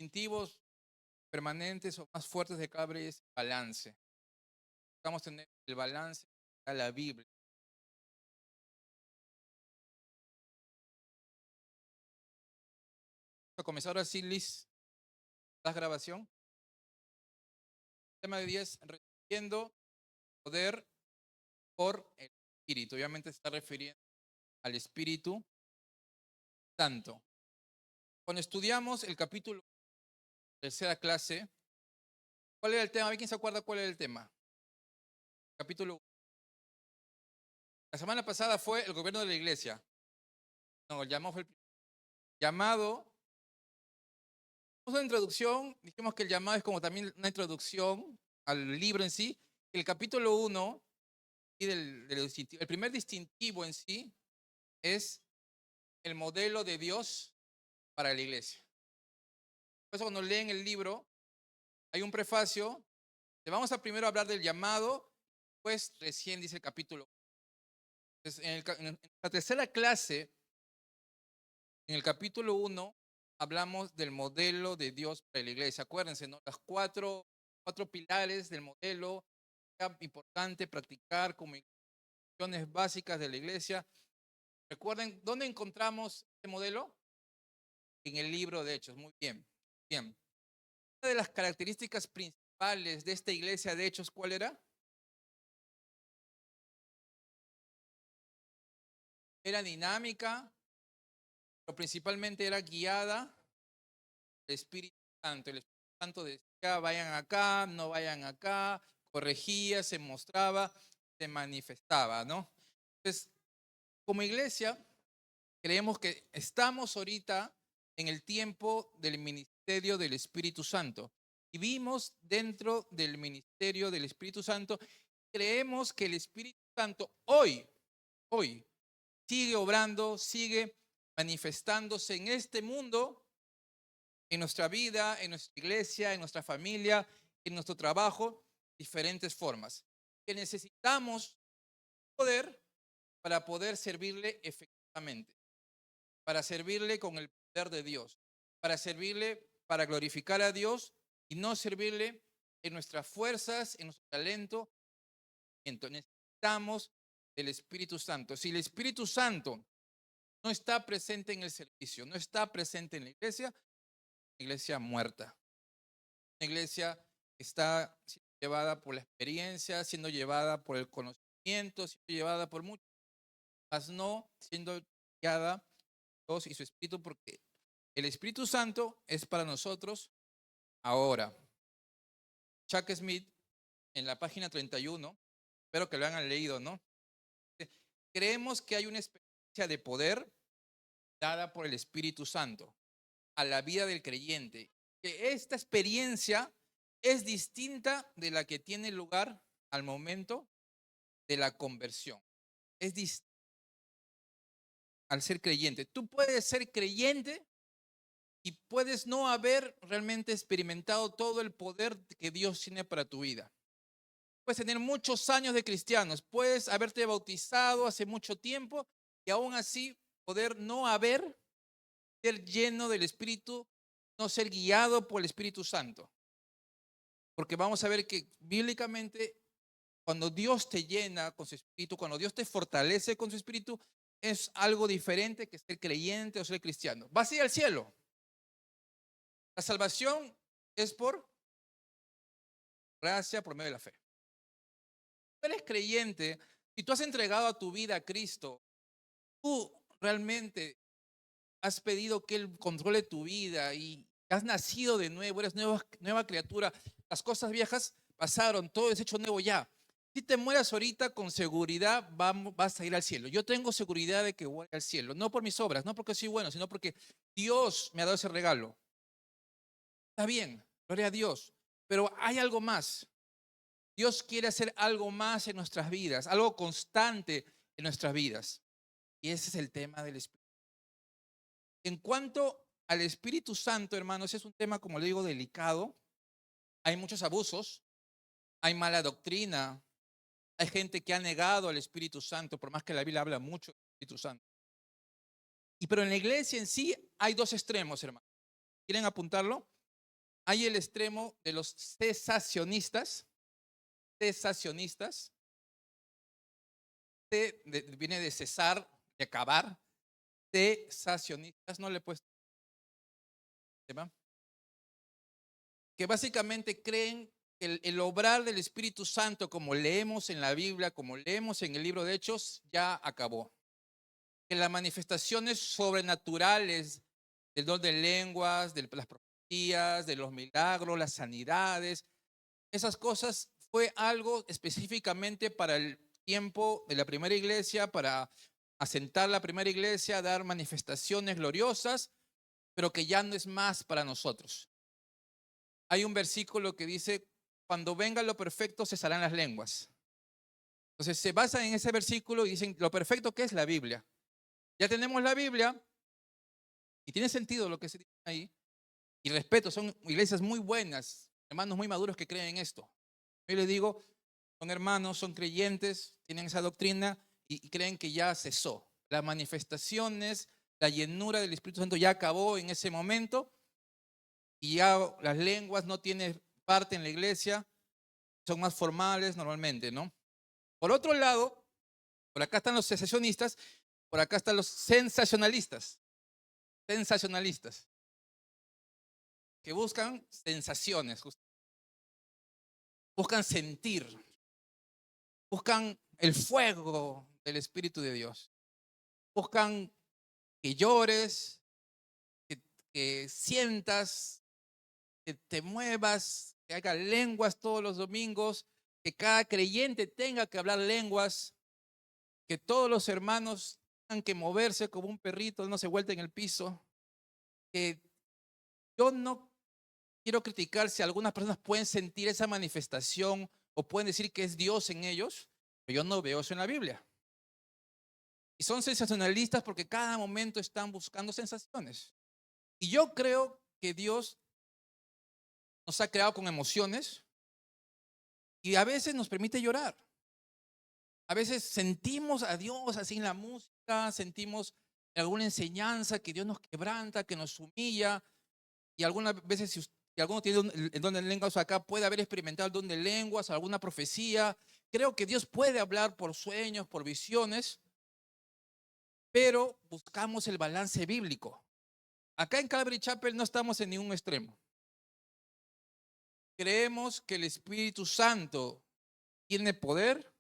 distintivos permanentes o más fuertes de Calvary es balance. Vamos a tener el balance a la Biblia. Vamos a comenzar ahora sí, Liz, la grabación. El tema de 10, recibiendo poder por el Espíritu. Obviamente se está refiriendo al Espíritu Santo. Cuando estudiamos el capítulo tercera clase, ¿cuál era el tema? ¿Quién se acuerda cuál era el tema? Capítulo 1. La semana pasada fue el gobierno de la iglesia. No, el llamado fue el llamado. Una introducción, dijimos que el llamado es como también una introducción al libro en sí. El capítulo 1 y el primer distintivo en sí es el modelo de Dios para la iglesia. Por eso cuando leen el libro hay un prefacio. Le vamos a primero hablar del llamado, pues recién dice el capítulo. Entonces, en la tercera clase, en el capítulo 1, hablamos del modelo de Dios para la iglesia. Acuérdense, ¿no? Las cuatro pilares del modelo, importante practicar como cuestiones básicas de la iglesia. Recuerden, ¿dónde encontramos este modelo? En el libro de Hechos. Muy bien, bien. Una de las características principales de esta iglesia de Hechos, ¿cuál era? Era dinámica, pero principalmente era guiada el Espíritu Santo. El Espíritu Santo decía, vayan acá, no vayan acá, corregía, se mostraba, se manifestaba, ¿no? Entonces, como iglesia, creemos que estamos ahorita en el tiempo del ministerio del Espíritu Santo. Y vimos dentro del ministerio del Espíritu Santo, creemos que el Espíritu Santo hoy, sigue obrando, sigue manifestándose en este mundo, en nuestra vida, en nuestra iglesia, en nuestra familia, en nuestro trabajo, diferentes formas. Que necesitamos poder para poder servirle efectivamente, para servirle con el poder de Dios, para servirle para glorificar a Dios y no servirle en nuestras fuerzas, en nuestro talento. Necesitamos el Espíritu Santo. Si el Espíritu Santo no está presente en el servicio, no está presente en la iglesia muerta. Una iglesia que está siendo llevada por la experiencia, siendo llevada por el conocimiento, siendo llevada por mucho, mas no siendo guiada por Dios y su Espíritu, porque el Espíritu Santo es para nosotros ahora. Chuck Smith, en la página 31, espero que lo hayan leído, ¿no? Creemos que hay una experiencia de poder dada por el Espíritu Santo a la vida del creyente. Que esta experiencia es distinta de la que tiene lugar al momento de la conversión. Es distinta al ser creyente. Tú puedes ser creyente y puedes no haber realmente experimentado todo el poder que Dios tiene para tu vida. Puedes tener muchos años de cristianos, puedes haberte bautizado hace mucho tiempo y aún así poder no haber ser lleno del Espíritu, no ser guiado por el Espíritu Santo. Porque vamos a ver que bíblicamente cuando Dios te llena con su Espíritu, cuando Dios te fortalece con su Espíritu, es algo diferente que ser creyente o ser cristiano. Vas a ir al cielo. La salvación es por gracia, por medio de la fe. Tú eres creyente, si tú has entregado a tu vida a Cristo, tú realmente has pedido que Él controle tu vida y has nacido de nuevo, eres nueva criatura. Las cosas viejas pasaron, todo es hecho nuevo ya. Si te mueras ahorita, con seguridad vas a ir al cielo. Yo tengo seguridad de que voy al cielo, no por mis obras, no porque soy bueno, sino porque Dios me ha dado ese regalo. Está bien, gloria a Dios, pero hay algo más. Dios quiere hacer algo más en nuestras vidas, algo constante en nuestras vidas. Y ese es el tema del Espíritu. En cuanto al Espíritu Santo, hermanos, es un tema, como le digo, delicado. Hay muchos abusos, hay mala doctrina, hay gente que ha negado al Espíritu Santo, por más que la Biblia habla mucho del Espíritu Santo. Pero en la iglesia en sí hay dos extremos, hermanos. ¿Quieren apuntarlo? hay el extremo de los cesacionistas. Cesacionistas. Viene de cesar, de acabar. Cesacionistas, no le he puesto tema. Que básicamente creen que el obrar del Espíritu Santo, como leemos en la Biblia, como leemos en el libro de Hechos, ya acabó. Que las manifestaciones sobrenaturales del don de lenguas, de las profecías, de los milagros, las sanidades, esas cosas fue algo específicamente para el tiempo de la primera iglesia, para asentar la primera iglesia, dar manifestaciones gloriosas, pero que ya no es más para nosotros. Hay un versículo que dice, cuando venga lo perfecto cesarán las lenguas. Entonces se basan en ese versículo y dicen, lo perfecto que es la Biblia. Ya tenemos la Biblia y tiene sentido lo que se dice ahí. Y respeto, son iglesias muy buenas, hermanos muy maduros que creen en esto. Yo les digo, son hermanos, son creyentes, tienen esa doctrina y creen que ya cesó. Las manifestaciones, la llenura del Espíritu Santo ya acabó en ese momento y ya las lenguas no tienen parte en la iglesia, son más formales normalmente, ¿no? Por otro lado, por acá están los cesacionistas, por acá están los sensacionalistas. Sensacionalistas. Que buscan sensaciones, buscan sentir, buscan el fuego del Espíritu de Dios, buscan que llores, que sientas, que te muevas, que hagas lenguas todos los domingos, que cada creyente tenga que hablar lenguas, que todos los hermanos tengan que moverse como un perrito, no se vuelta en el piso, que yo no quiero criticar si algunas personas pueden sentir esa manifestación o pueden decir que es Dios en ellos, pero yo no veo eso en la Biblia. Y son sensacionalistas porque cada momento están buscando sensaciones. Y yo creo que Dios nos ha creado con emociones y a veces nos permite llorar. A veces sentimos a Dios así en la música, sentimos alguna enseñanza que Dios nos quebranta, que nos humilla. Y algunas veces, si alguno tiene el don de lenguas acá, puede haber experimentado el don de lenguas, alguna profecía. Creo que Dios puede hablar por sueños, por visiones, pero buscamos el balance bíblico. Acá en Calvary Chapel no estamos en ningún extremo. Creemos que el Espíritu Santo tiene poder,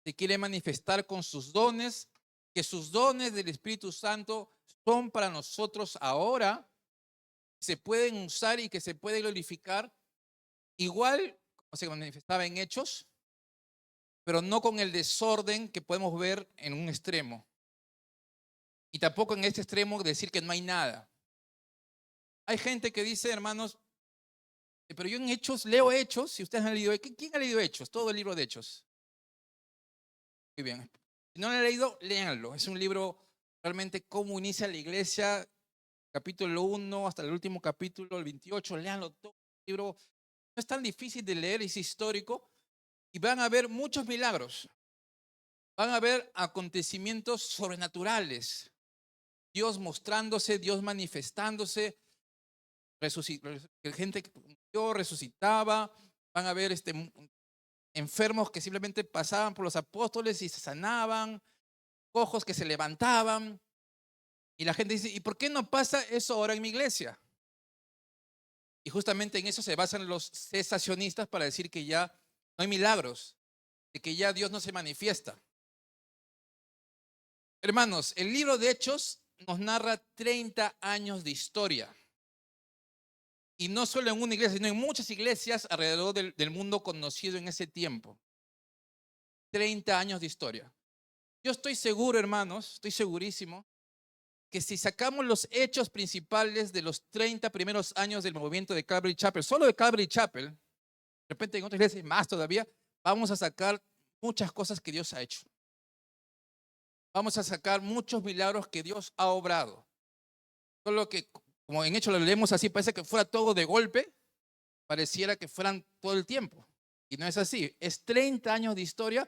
se quiere manifestar con sus dones, que sus dones del Espíritu Santo son para nosotros ahora, se pueden usar y que se puede glorificar igual como se manifestaba en Hechos, pero no con el desorden que podemos ver en un extremo. Y tampoco en este extremo decir que no hay nada. Hay gente que dice, hermanos, pero yo en Hechos, leo Hechos, si ustedes han leído, ¿quién ha leído Hechos? Todo el libro de Hechos. Muy bien. Si no lo han leído, léanlo. Es un libro realmente cómo inicia la iglesia, capítulo 1 hasta el último capítulo, el 28, léanlo todo. El libro no es tan difícil de leer, es histórico. Y van a ver muchos milagros. Van a ver acontecimientos sobrenaturales. Dios mostrándose, Dios manifestándose, gente que murió, resucitaba. Van a ver enfermos que simplemente pasaban por los apóstoles y se sanaban, cojos que se levantaban. Y la gente dice, ¿y por qué no pasa eso ahora en mi iglesia? Y justamente en eso se basan los cesacionistas para decir que ya no hay milagros, de que ya Dios no se manifiesta. Hermanos, el libro de Hechos nos narra 30 años de historia. Y no solo en una iglesia, sino en muchas iglesias alrededor del mundo conocido en ese tiempo. 30 años de historia. Yo estoy seguro, hermanos, estoy segurísimo, que si sacamos los hechos principales de los 30 primeros años del movimiento de Calvary Chapel, solo de Calvary Chapel, de repente en otras iglesias más todavía, vamos a sacar muchas cosas que Dios ha hecho. Vamos a sacar muchos milagros que Dios ha obrado. Solo que, como en Hechos lo leemos así, parece que fuera todo de golpe, pareciera que fueran todo el tiempo. Y no es así. Es 30 años de historia,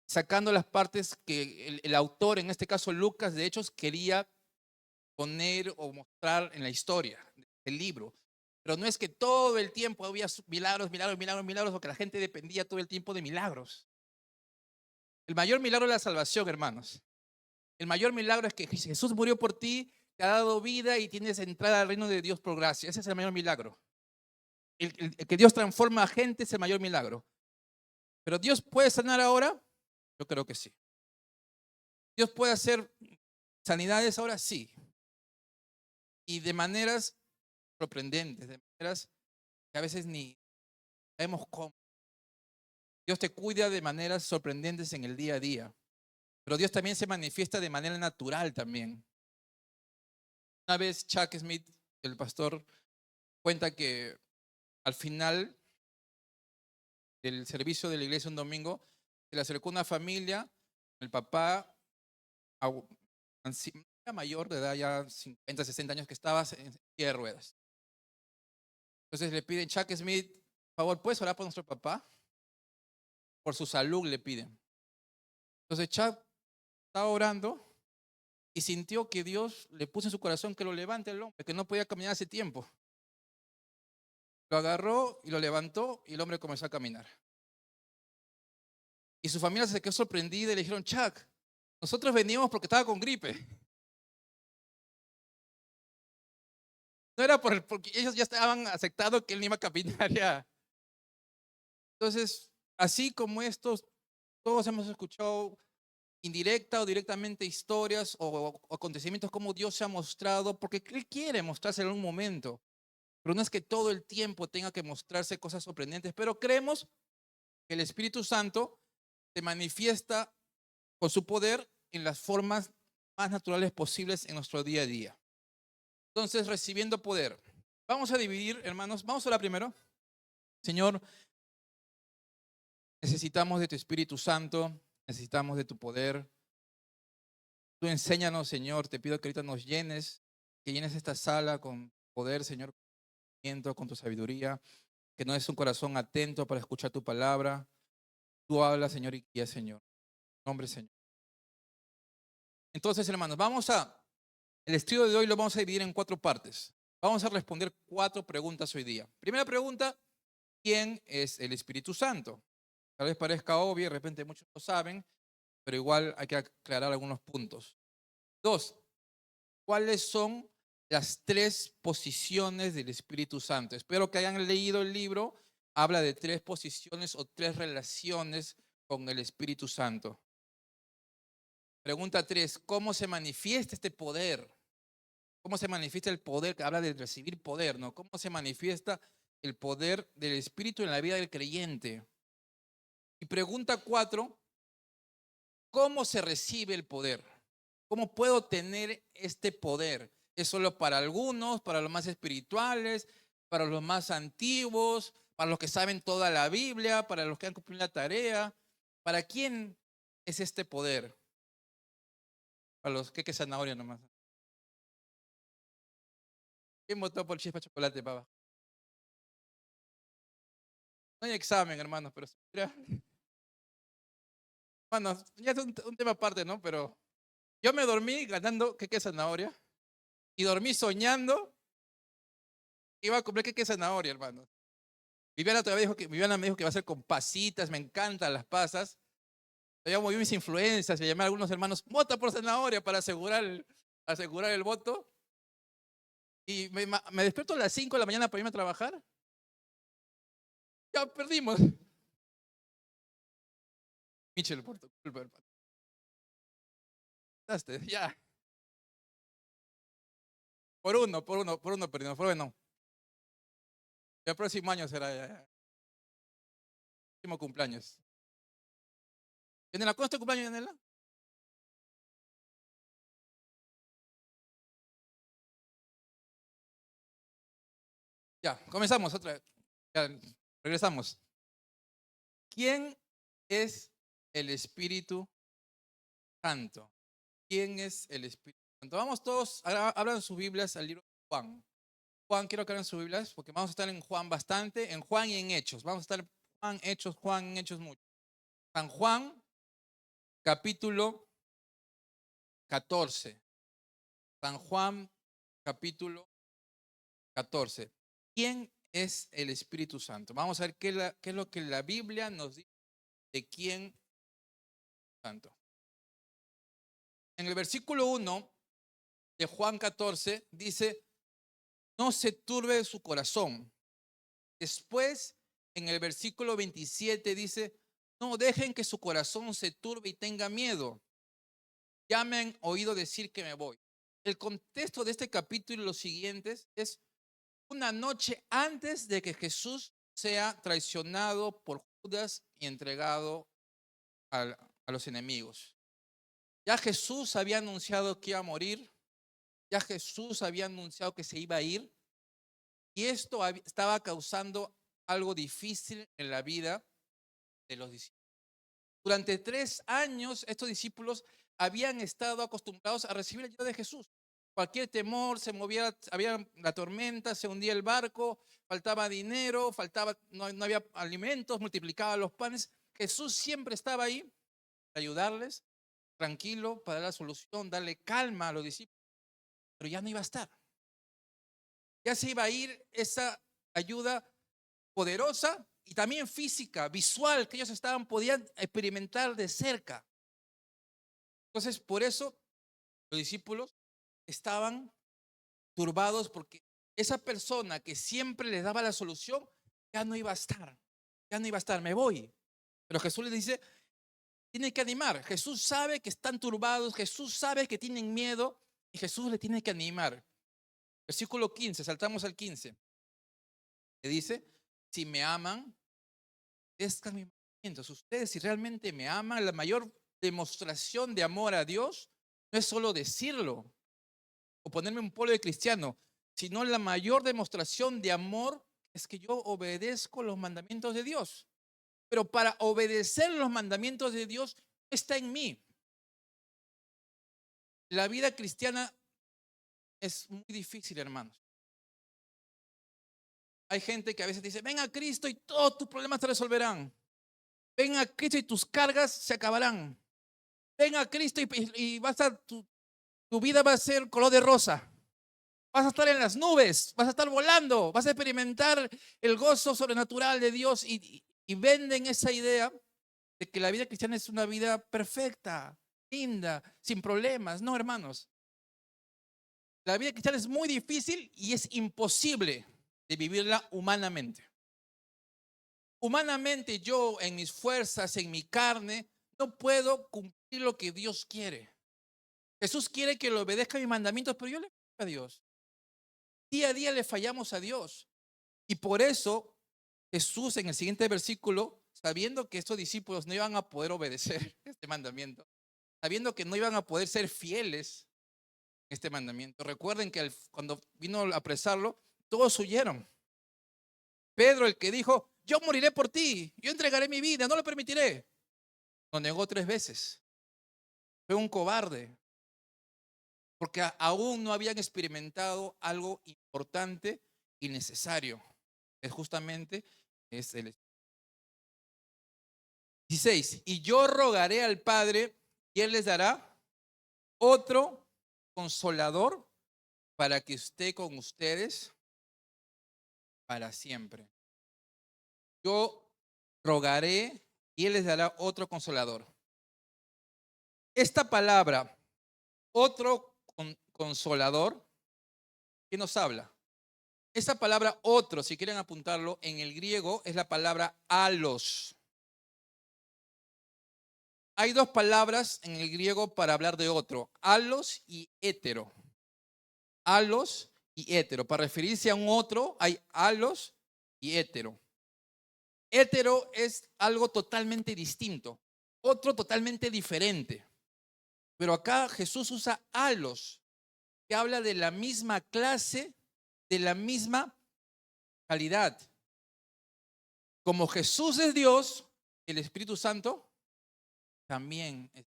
sacando las partes que el autor, en este caso Lucas, de Hechos, quería poner o mostrar en la historia del libro. Pero no es que todo el tiempo había milagros, milagros, milagros, milagros, o que la gente dependía todo el tiempo de milagros. El mayor milagro es la salvación, hermanos. El mayor milagro es que Jesús murió por ti, te ha dado vida y tienes entrada al reino de Dios por gracia. Ese es el mayor milagro. El que Dios transforma a gente es el mayor milagro. ¿Pero Dios puede sanar ahora? Yo creo que sí. ¿Dios puede hacer sanidades ahora? Sí. Y de maneras sorprendentes, de maneras que a veces ni sabemos cómo. Dios te cuida de maneras sorprendentes en el día a día. Pero Dios también se manifiesta de manera natural también. Una vez Chuck Smith, el pastor, cuenta que al final del servicio de la iglesia un domingo, se le acercó una familia, el papá, mayor de edad, ya 50, 60 años, que estaba en silla de ruedas. Entonces le piden, Chuck Smith, por favor, ¿puedes orar por nuestro papá? Por su salud le piden. Entonces Chuck estaba orando y sintió que Dios le puso en su corazón que lo levante el hombre, que no podía caminar hace tiempo. Lo agarró y lo levantó y el hombre comenzó a caminar. Y su familia se quedó sorprendida y le dijeron, Chuck, nosotros veníamos porque estaba con gripe. No era porque ellos ya estaban aceptando que él no iba a caminar ya. Entonces, así como estos, todos hemos escuchado indirecta o directamente historias o acontecimientos como Dios se ha mostrado, porque Él quiere mostrarse en un momento. Pero no es que todo el tiempo tenga que mostrarse cosas sorprendentes, pero creemos que el Espíritu Santo se manifiesta con su poder en las formas más naturales posibles en nuestro día a día. Entonces, recibiendo poder. Vamos a dividir, hermanos, vamos a orar primero. Señor, necesitamos de tu Espíritu Santo, necesitamos de tu poder. Tú enséñanos, Señor, te pido que ahorita nos llenes, que llenes esta sala con poder, Señor, con tu sabiduría, que nos des un corazón atento para escuchar tu palabra. Tú hablas, Señor, y guía, Señor. Nombre, Señor. Entonces, hermanos, el estudio de hoy lo vamos a dividir en 4 partes. Vamos a responder 4 preguntas hoy día. Primera pregunta, ¿quién es el Espíritu Santo? Tal vez parezca obvio, de repente muchos lo saben, pero igual hay que aclarar algunos puntos. 2, ¿cuáles son las 3 posiciones del Espíritu Santo? Espero que hayan leído el libro. Habla de 3 posiciones o 3 relaciones con el Espíritu Santo. Pregunta 3, ¿cómo se manifiesta este poder? ¿Cómo se manifiesta el poder? Que habla de recibir poder, ¿no? ¿Cómo se manifiesta el poder del Espíritu en la vida del creyente? Y pregunta 4, ¿cómo se recibe el poder? ¿Cómo puedo tener este poder? ¿Es solo para algunos, para los más espirituales, para los más antiguos, para los que saben toda la Biblia, para los que han cumplido la tarea? ¿Para quién es este poder? Para los que zanahoria nomás. ¿Quién votó por chispa chocolate, papá? No hay examen, hermanos, pero bueno, ya es un tema aparte, ¿no? Pero yo me dormí ganando queque zanahoria y dormí soñando que iba a comer queque zanahoria, hermano. Viviana me dijo que va a ser con pasitas, me encantan las pasas. Yo moví mis influencias, le llamé a algunos hermanos, vota por zanahoria para asegurar el voto. Y me despierto a las 5 de la mañana para irme a trabajar. Ya perdimos. Michel, por tu culpa, hermano. Ya. Por uno perdimos. Por uno. El próximo año será ya. El próximo cumpleaños. ¿Yanela, cuándo es tu cumpleaños, Yanela? Ya, comenzamos otra vez. Ya, regresamos. ¿Quién es el Espíritu Santo? ¿Quién es el Espíritu Santo? Vamos todos, abran sus Biblias al libro de Juan. Juan, quiero que abran sus Biblias porque vamos a estar en Juan bastante, en Juan y en Hechos. Vamos a estar en Juan, en Hechos mucho. San Juan, capítulo 14. San Juan, capítulo 14. ¿Quién es el Espíritu Santo? Vamos a ver qué es lo que la Biblia nos dice de quién es el Santo. En el versículo 1 de Juan 14 dice, no se turbe su corazón. Después, en el versículo 27 dice, no dejen que su corazón se turbe y tenga miedo. Ya me han oído decir que me voy. El contexto de este capítulo y los siguientes es una noche antes de que Jesús sea traicionado por Judas y entregado a los enemigos. Ya Jesús había anunciado que iba a morir, ya Jesús había anunciado que se iba a ir, y esto estaba causando algo difícil en la vida de los discípulos. Durante 3 años estos discípulos habían estado acostumbrados a recibir la ayuda de Jesús. Cualquier temor, se movía, había la tormenta, se hundía el barco, faltaba dinero, no había alimentos, multiplicaba los panes. Jesús siempre estaba ahí para ayudarles, tranquilo, para dar la solución, darle calma a los discípulos, pero ya no iba a estar. Ya se iba a ir esa ayuda poderosa y también física, visual, que ellos podían experimentar de cerca. Entonces, por eso los discípulos estaban turbados porque esa persona que siempre les daba la solución ya no iba a estar, ya no iba a estar, me voy. Pero Jesús les dice, tiene que animar. Jesús sabe que están turbados, Jesús sabe que tienen miedo y Jesús le tiene que animar. Versículo 15, saltamos al 15. Le dice, si me aman, obedezcan mis mandamientos. Ustedes si realmente me aman, la mayor demostración de amor a Dios no es solo decirlo o ponerme un polo de cristiano, sino la mayor demostración de amor es que yo obedezco los mandamientos de Dios. Pero para obedecer los mandamientos de Dios está en mí. La vida cristiana es muy difícil, hermanos. Hay gente que a veces dice, ven a Cristo y todos tus problemas se resolverán. Ven a Cristo y tus cargas se acabarán. Ven a Cristo y tu vida va a ser color de rosa. Vas a estar en las nubes, vas a estar volando, vas a experimentar el gozo sobrenatural de Dios y venden esa idea de que la vida cristiana es una vida perfecta, linda, sin problemas. No, hermanos. La vida cristiana es muy difícil y es imposible de vivirla humanamente. Humanamente yo en mis fuerzas, en mi carne, no puedo cumplir lo que Dios quiere. Jesús quiere que le obedezca mis mandamientos, pero yo le fallo a Dios. Día a día le fallamos a Dios. Y por eso Jesús en el siguiente versículo, sabiendo que estos discípulos no iban a poder obedecer este mandamiento, sabiendo que no iban a poder ser fieles a este mandamiento. Recuerden que cuando vino a apresarlo, todos huyeron. Pedro, el que dijo, yo moriré por ti, yo entregaré mi vida, no lo permitiré, lo negó 3 veces. Fue un cobarde, porque aún no habían experimentado algo importante y necesario. Es justamente el 16. Y yo rogaré al Padre y Él les dará otro consolador para que esté con ustedes para siempre. Yo rogaré y Él les dará otro consolador. Esta palabra, otro consolador, ¿qué nos habla? Esta palabra otro, si quieren apuntarlo, en el griego es la palabra alos. Hay 2 palabras en el griego para hablar de otro, alos y hétero. Alos y hétero. Para referirse a un otro hay alos y hétero. Hétero es algo totalmente distinto, otro totalmente diferente. Pero acá Jesús usa alos, que habla de la misma clase, de la misma calidad. Como Jesús es Dios, el Espíritu Santo también es.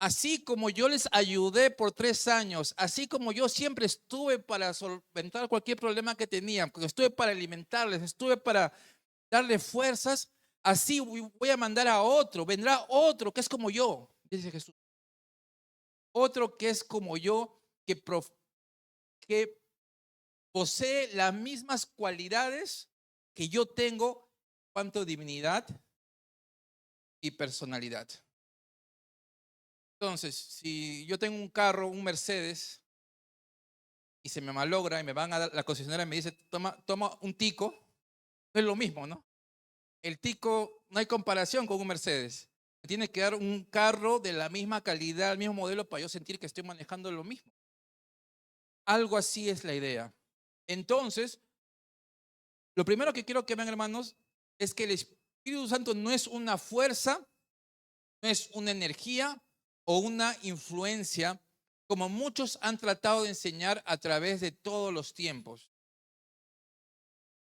Así como yo les ayudé por 3 años, así como yo siempre estuve para solventar cualquier problema que tenían, estuve para alimentarles, estuve para darle fuerzas, así voy a mandar a otro, vendrá otro que es como yo, dice Jesús. Otro que es como yo, que posee las mismas cualidades que yo tengo en cuanto a divinidad y personalidad. Entonces, si yo tengo un carro, un Mercedes, y se me malogra y me van a dar, la concesionaria me dice, toma un Tico, es lo mismo, ¿no? El Tico no hay comparación con un Mercedes. Me tiene que dar un carro de la misma calidad, el mismo modelo, para yo sentir que estoy manejando lo mismo. Algo así es la idea. Entonces, lo primero que quiero que vean, hermanos, es que el Espíritu Santo no es una fuerza, no es una energía o una influencia, como muchos han tratado de enseñar a través de todos los tiempos.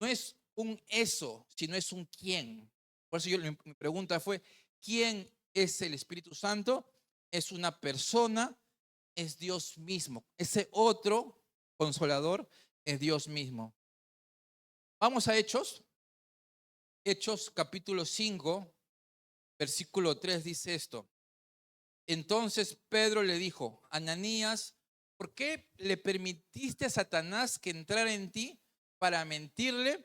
No es un eso, sino es un quién. Por eso mi pregunta fue, ¿quién es el Espíritu Santo? Es una persona, es Dios mismo. Ese otro consolador es Dios mismo. Vamos a Hechos. Hechos capítulo 5, versículo 3 dice esto. Entonces Pedro le dijo, Ananías, ¿por qué le permitiste a Satanás que entrara en ti para mentirle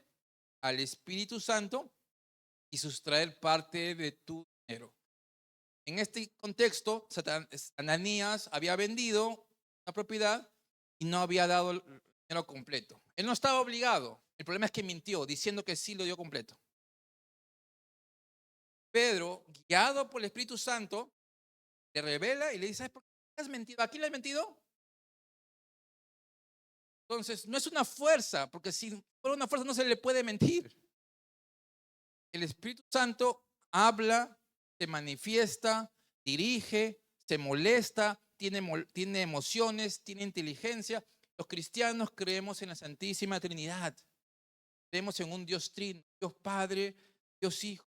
al Espíritu Santo y sustraer parte de tu dinero? En este contexto, Ananías había vendido una propiedad y no había dado el dinero completo. Él no estaba obligado. El problema es que mintió, diciendo que sí lo dio completo. Pedro, guiado por el Espíritu Santo, le revela y le dice, ¿sabes por qué has mentido? ¿A quién le has mentido? Entonces, no es una fuerza, porque si fuera una fuerza no se le puede mentir. El Espíritu Santo habla, se manifiesta, dirige, se molesta, tiene emociones, tiene inteligencia. Los cristianos creemos en la Santísima Trinidad. Creemos en un Dios Trino, Dios Padre, Dios Hijo.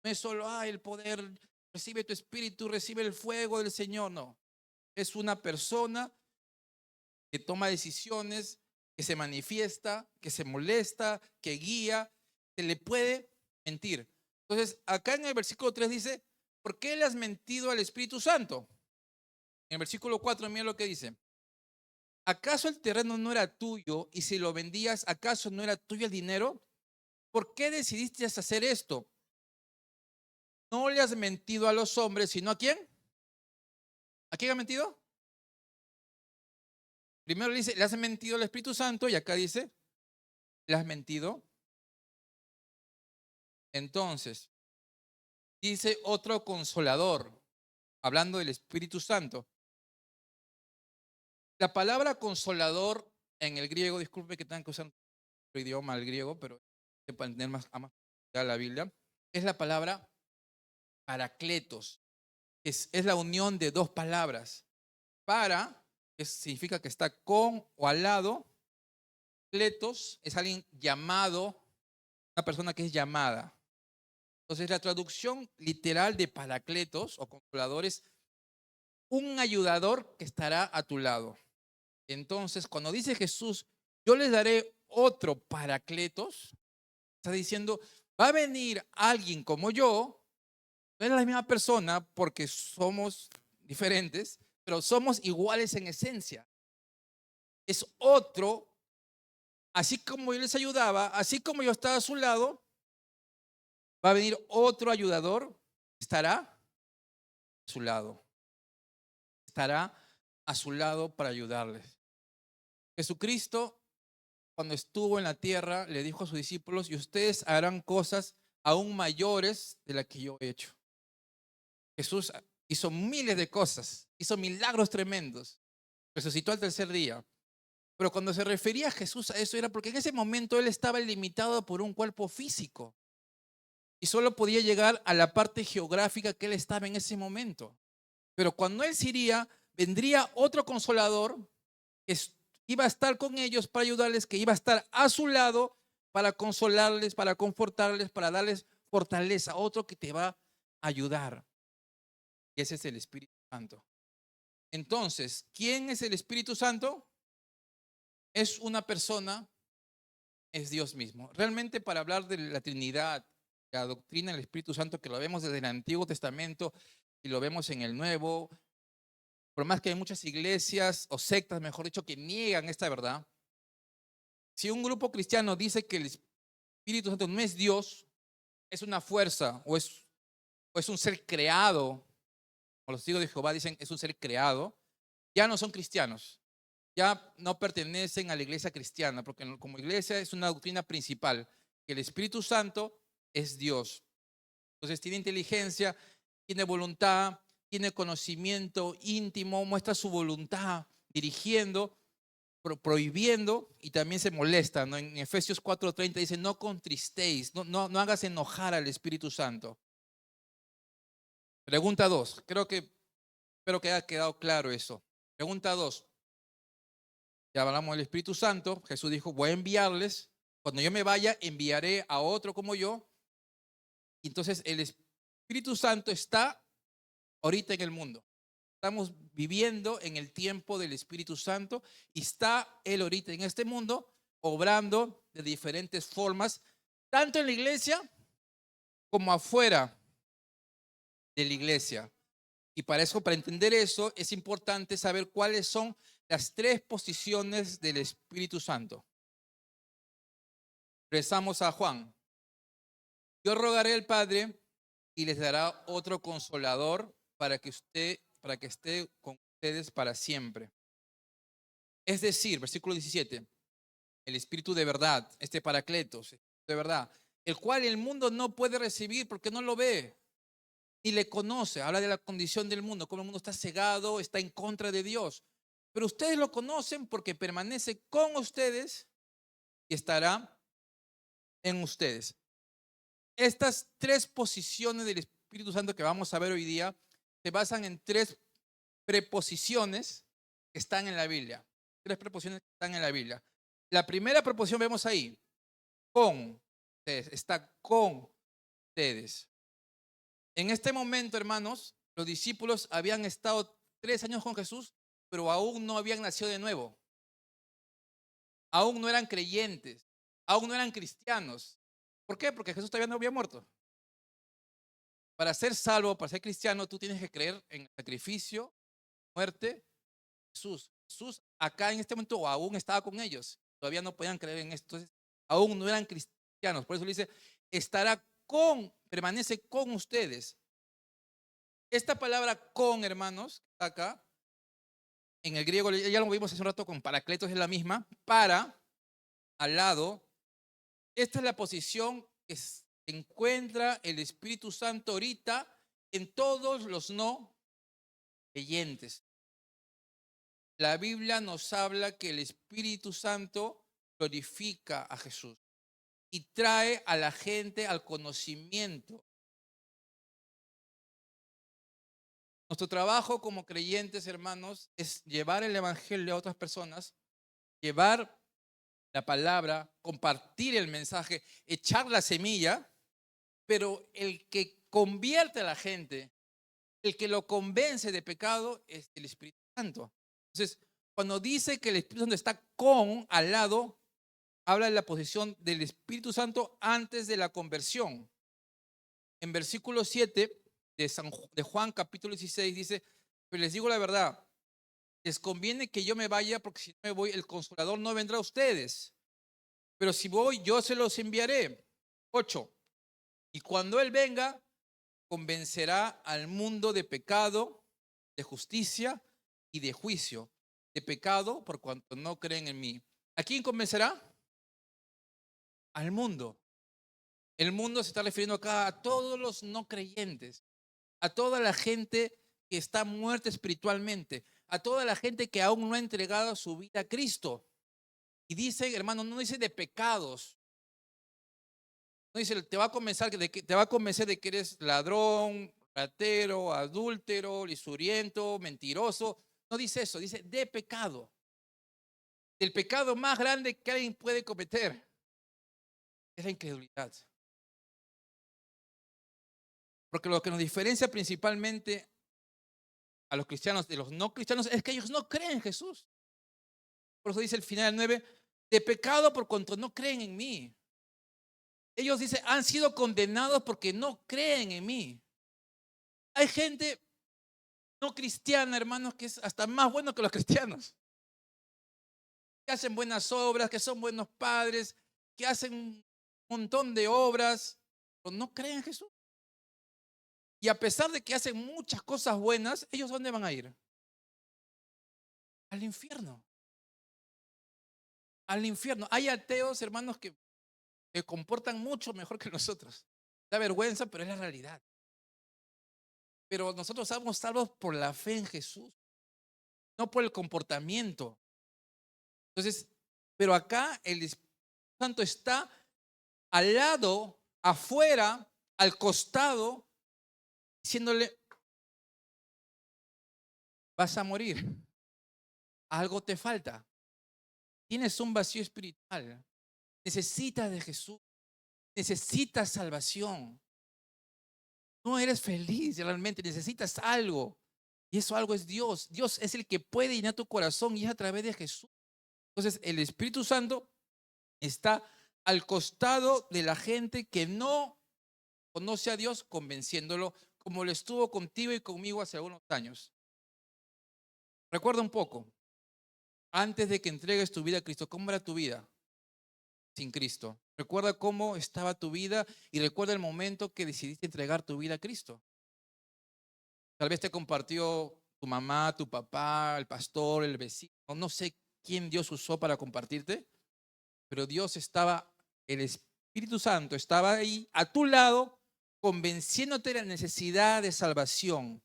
No es solo, el poder, recibe tu espíritu, recibe el fuego del Señor. No, es una persona que toma decisiones, que se manifiesta, que se molesta, que guía, se le puede mentir. Entonces, acá en el versículo 3 dice, ¿por qué le has mentido al Espíritu Santo? En el versículo 4, mira lo que dice. ¿Acaso el terreno no era tuyo y si lo vendías, acaso no era tuyo el dinero? ¿Por qué decidiste hacer esto? No le has mentido a los hombres, sino ¿a quién? ¿A quién ha mentido? Primero le dice, le has mentido al Espíritu Santo y acá dice, le has mentido. Entonces, dice otro consolador, hablando del Espíritu Santo. La palabra consolador en el griego, disculpe que tengan que usar otro idioma, el griego, pero para entender más la Biblia, es la palabra paracletos. Es la unión de dos palabras. Para, que significa que está con o al lado. Kletos es alguien llamado, una persona que es llamada. Entonces, la traducción literal de paracletos o consolador es un ayudador que estará a tu lado. Entonces, cuando dice Jesús, yo les daré otro paracletos, está diciendo, va a venir alguien como yo, no es la misma persona porque somos diferentes, pero somos iguales en esencia. Es otro, así como yo les ayudaba, así como yo estaba a su lado, va a venir otro ayudador, estará a su lado. Estará a su lado para ayudarles. Jesucristo, cuando estuvo en la tierra, le dijo a sus discípulos, y ustedes harán cosas aún mayores de las que yo he hecho. Jesús hizo miles de cosas, hizo milagros tremendos, resucitó al tercer día. Pero cuando se refería a Jesús a eso era porque en ese momento él estaba limitado por un cuerpo físico y solo podía llegar a la parte geográfica que él estaba en ese momento. Pero cuando él se iría, vendría otro consolador que iba a estar con ellos para ayudarles, que iba a estar a su lado para consolarles, para confortarles, para darles fortaleza, otro que te va a ayudar. Y ese es el Espíritu Santo. Entonces, ¿quién es el Espíritu Santo? Es una persona, es Dios mismo. Realmente para hablar de la Trinidad, la doctrina del Espíritu Santo, que lo vemos desde el Antiguo Testamento y lo vemos en el Nuevo, por más que hay muchas iglesias o sectas, mejor dicho, que niegan esta verdad, si un grupo cristiano dice que el Espíritu Santo no es Dios, es una fuerza o es un ser creado, o los testigos de Jehová dicen es un ser creado, ya no son cristianos, ya no pertenecen a la iglesia cristiana, porque como iglesia es una doctrina principal, que el Espíritu Santo es Dios. Entonces tiene inteligencia, tiene voluntad, tiene conocimiento íntimo, muestra su voluntad dirigiendo, prohibiendo y también se molesta, ¿no? En Efesios 4:30 dice, no contristéis, no hagas enojar al Espíritu Santo. Pregunta 2, espero que haya quedado claro eso. Pregunta 2, ya hablamos del Espíritu Santo, Jesús dijo, voy a enviarles, cuando yo me vaya enviaré a otro como yo. Entonces el Espíritu Santo está ahorita en el mundo. Estamos viviendo en el tiempo del Espíritu Santo y está Él ahorita en este mundo obrando de diferentes formas, tanto en la iglesia como afuera de la iglesia. Y para eso, para entender eso, es importante saber cuáles son las tres posiciones del Espíritu Santo. Regresamos a Juan. Yo rogaré al Padre y les dará otro consolador para que esté con ustedes para siempre. Es decir, versículo 17, el Espíritu de verdad, este Paracletos, de verdad, el cual el mundo no puede recibir porque no lo ve ni le conoce. Habla de la condición del mundo, cómo el mundo está cegado, está en contra de Dios. Pero ustedes lo conocen porque permanece con ustedes y estará en ustedes. Estas tres posiciones del Espíritu Santo que vamos a ver hoy día se basan en tres preposiciones que están en la Biblia. Tres preposiciones que están en la Biblia. La primera preposición vemos ahí, con ustedes, está con ustedes. En este momento, hermanos, los discípulos habían estado 3 años con Jesús, pero aún no habían nacido de nuevo. Aún no eran creyentes, aún no eran cristianos. ¿Por qué? Porque Jesús todavía no había muerto. Para ser salvo, para ser cristiano, tú tienes que creer en el sacrificio, muerte de Jesús. Jesús acá en este momento aún estaba con ellos. Todavía no podían creer en esto. Entonces, aún no eran cristianos. Por eso le dice, permanece con ustedes. Esta palabra con, hermanos, acá, en el griego, ya lo vimos hace un rato con paracletos, es la misma. Para, al lado, esta es la posición que se encuentra el Espíritu Santo ahorita en todos los no creyentes. La Biblia nos habla que el Espíritu Santo glorifica a Jesús y trae a la gente al conocimiento. Nuestro trabajo como creyentes, hermanos, es llevar el Evangelio a otras personas, llevar la palabra, compartir el mensaje, echar la semilla, pero el que convierte a la gente, el que lo convence de pecado es el Espíritu Santo. Entonces, cuando dice que el Espíritu Santo está al lado, habla de la posición del Espíritu Santo antes de la conversión. En versículo 7 de Juan capítulo 16 dice, pero les digo la verdad, les conviene que yo me vaya porque si no me voy, el Consolador no vendrá a ustedes. Pero si voy, yo se los enviaré. 8. Y cuando Él venga, convencerá al mundo de pecado, de justicia y de juicio. De pecado por cuanto no creen en mí. ¿A quién convencerá? Al mundo. El mundo se está refiriendo acá a todos los no creyentes, a toda la gente que está muerta espiritualmente, a toda la gente que aún no ha entregado su vida a Cristo. Y dice, hermano, no dice de pecados. No dice, te va a convencer de que eres ladrón, ratero, adúltero, lisuriento, mentiroso. No dice eso, dice de pecado. El pecado más grande que alguien puede cometer es la incredulidad. Porque lo que nos diferencia principalmente a los cristianos de los no cristianos es que ellos no creen en Jesús. Por eso dice el final del 9, de pecado por cuanto no creen en mí. Ellos dicen, han sido condenados porque no creen en mí. Hay gente, no cristiana, hermanos, que es hasta más bueno que los cristianos, que hacen buenas obras, que son buenos padres, que hacen un montón de obras, pero no creen en Jesús. Y a pesar de que hacen muchas cosas buenas, ¿ellos dónde van a ir? Al infierno. Al infierno. Hay ateos, hermanos, que se comportan mucho mejor que nosotros. Da vergüenza, pero es la realidad. Pero nosotros somos salvos por la fe en Jesús, no por el comportamiento. Entonces, pero acá el Espíritu Santo está al lado, afuera, al costado, diciéndole, vas a morir, algo te falta, tienes un vacío espiritual, necesitas de Jesús, necesitas salvación, no eres feliz realmente, necesitas algo. Y eso algo es Dios. Dios es el que puede llenar tu corazón y es a través de Jesús. Entonces el Espíritu Santo está al costado de la gente que no conoce a Dios, convenciéndolo, como lo estuvo contigo y conmigo hace algunos años. Recuerda un poco, antes de que entregues tu vida a Cristo, ¿cómo era tu vida sin Cristo? Recuerda cómo estaba tu vida y recuerda el momento que decidiste entregar tu vida a Cristo. Tal vez te compartió tu mamá, tu papá, el pastor, el vecino, no sé quién Dios usó para compartirte, pero Dios estaba, el Espíritu Santo estaba ahí a tu lado, convenciéndote de la necesidad de salvación.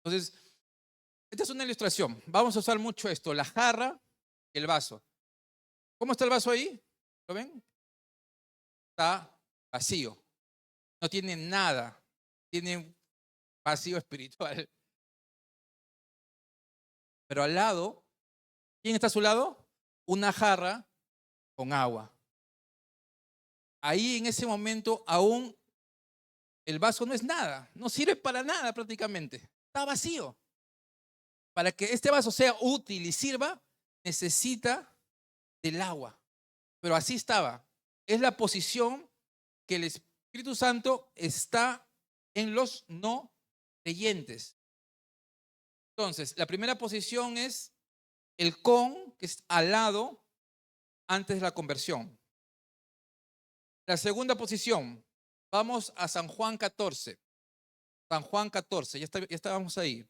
Entonces, esta es una ilustración. Vamos a usar mucho esto, la jarra, el vaso. ¿Cómo está el vaso ahí? ¿Lo ven? Está vacío. No tiene nada. Tiene un vacío espiritual. Pero al lado, ¿quién está a su lado? Una jarra con agua. Ahí en ese momento aún el vaso no es nada, no sirve para nada prácticamente, está vacío. Para que este vaso sea útil y sirva, necesita del agua. Pero así estaba. Es la posición que el Espíritu Santo está en los no creyentes. Entonces, la primera posición es el con, que es al lado antes de la conversión. La segunda posición, vamos a San Juan 14. San Juan 14, ya estábamos ahí.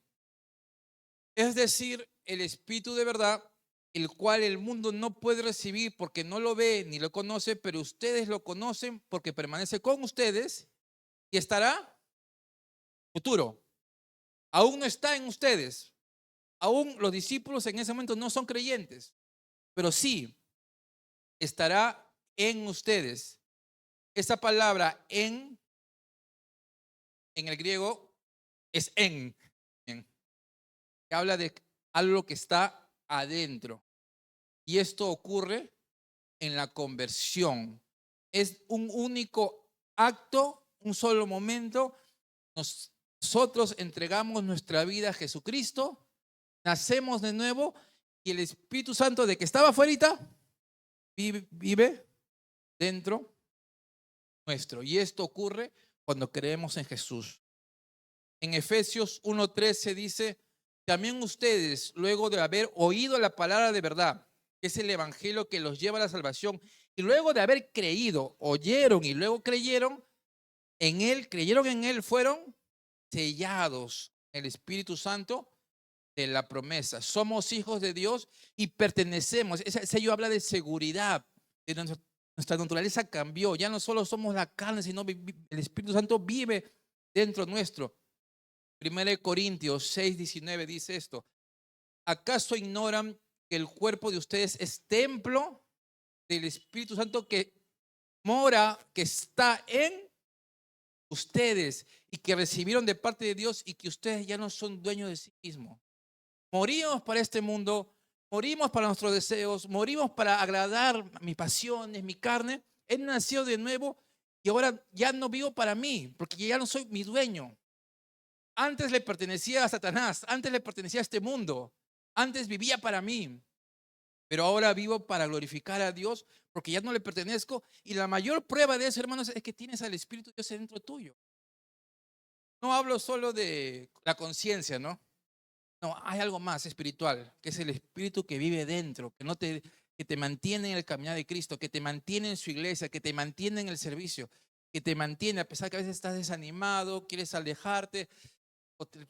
Es decir, el Espíritu de verdad, el cual el mundo no puede recibir porque no lo ve ni lo conoce, pero ustedes lo conocen porque permanece con ustedes y estará futuro. Aún no está en ustedes. Aún los discípulos en ese momento no son creyentes, pero sí estará en ustedes. Esa palabra en el griego es en, que habla de algo que está adentro. Y esto ocurre en la conversión. Es un único acto, un solo momento. Nosotros entregamos nuestra vida a Jesucristo, nacemos de nuevo y el Espíritu Santo de que estaba afuera vive dentro nuestro. Y esto ocurre cuando creemos en Jesús. En Efesios 1:13 dice, también ustedes, luego de haber oído la palabra de verdad, que es el evangelio que los lleva a la salvación, y luego de haber creído, oyeron y luego creyeron en él, fueron sellados en el Espíritu Santo de la promesa. Somos hijos de Dios y pertenecemos. Ese sello habla de seguridad, de nuestra naturaleza cambió. Ya no solo somos la carne, sino el Espíritu Santo vive dentro nuestro. 1 Corintios 6:19 dice esto. ¿Acaso ignoran que el cuerpo de ustedes es templo del Espíritu Santo que mora, que está en ustedes y que recibieron de parte de Dios y que ustedes ya no son dueños de sí mismos? Morimos para este mundo, morimos para nuestros deseos, morimos para agradar mis pasiones, mi carne. He nacido de nuevo y ahora ya no vivo para mí, porque ya no soy mi dueño. Antes le pertenecía a Satanás, antes le pertenecía a este mundo, antes vivía para mí, pero ahora vivo para glorificar a Dios porque ya no le pertenezco. Y la mayor prueba de eso, hermanos, es que tienes al Espíritu de Dios dentro tuyo. No hablo solo de la conciencia, ¿no? No, hay algo más espiritual, que es el espíritu que vive dentro, que te mantiene en el caminar de Cristo, que te mantiene en su iglesia, que te mantiene en el servicio, que te mantiene, a pesar que a veces estás desanimado, quieres alejarte, o te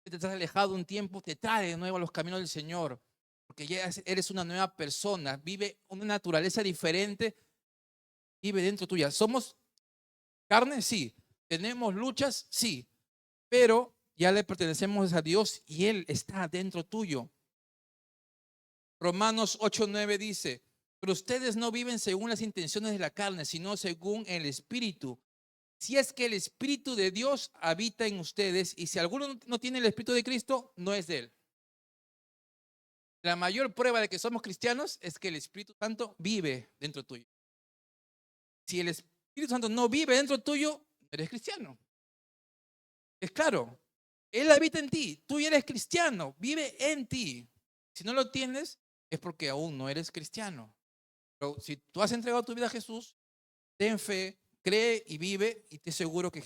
estás alejado un tiempo, te trae de nuevo a los caminos del Señor, porque ya eres una nueva persona, vive una naturaleza diferente, vive dentro tuya. ¿Somos carne? Sí. ¿Tenemos luchas? Sí. Pero ya le pertenecemos a Dios y Él está dentro tuyo. Romanos 8:9 dice, pero ustedes no viven según las intenciones de la carne, sino según el Espíritu. Si es que el Espíritu de Dios habita en ustedes, y si alguno no tiene el Espíritu de Cristo, no es de Él. La mayor prueba de que somos cristianos es que el Espíritu Santo vive dentro tuyo. Si el Espíritu Santo no vive dentro tuyo, no eres cristiano. Es claro, Él habita en ti, tú ya eres cristiano, vive en ti. Si no lo tienes, es porque aún no eres cristiano. Pero si tú has entregado tu vida a Jesús, ten fe, cree y vive, y te aseguro que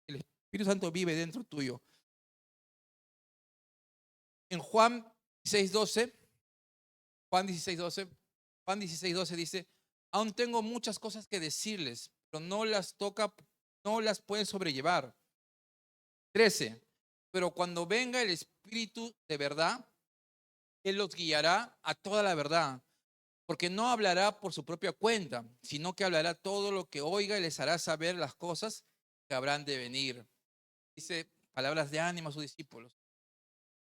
el Espíritu Santo vive dentro tuyo. En Juan 16:12, Juan 16:12, Juan 16:12 dice, aún tengo muchas cosas que decirles, pero no las pueden sobrellevar. 13, pero cuando venga el Espíritu de verdad, Él los guiará a toda la verdad, porque no hablará por su propia cuenta, sino que hablará todo lo que oiga y les hará saber las cosas que habrán de venir. Dice palabras de ánimo a sus discípulos.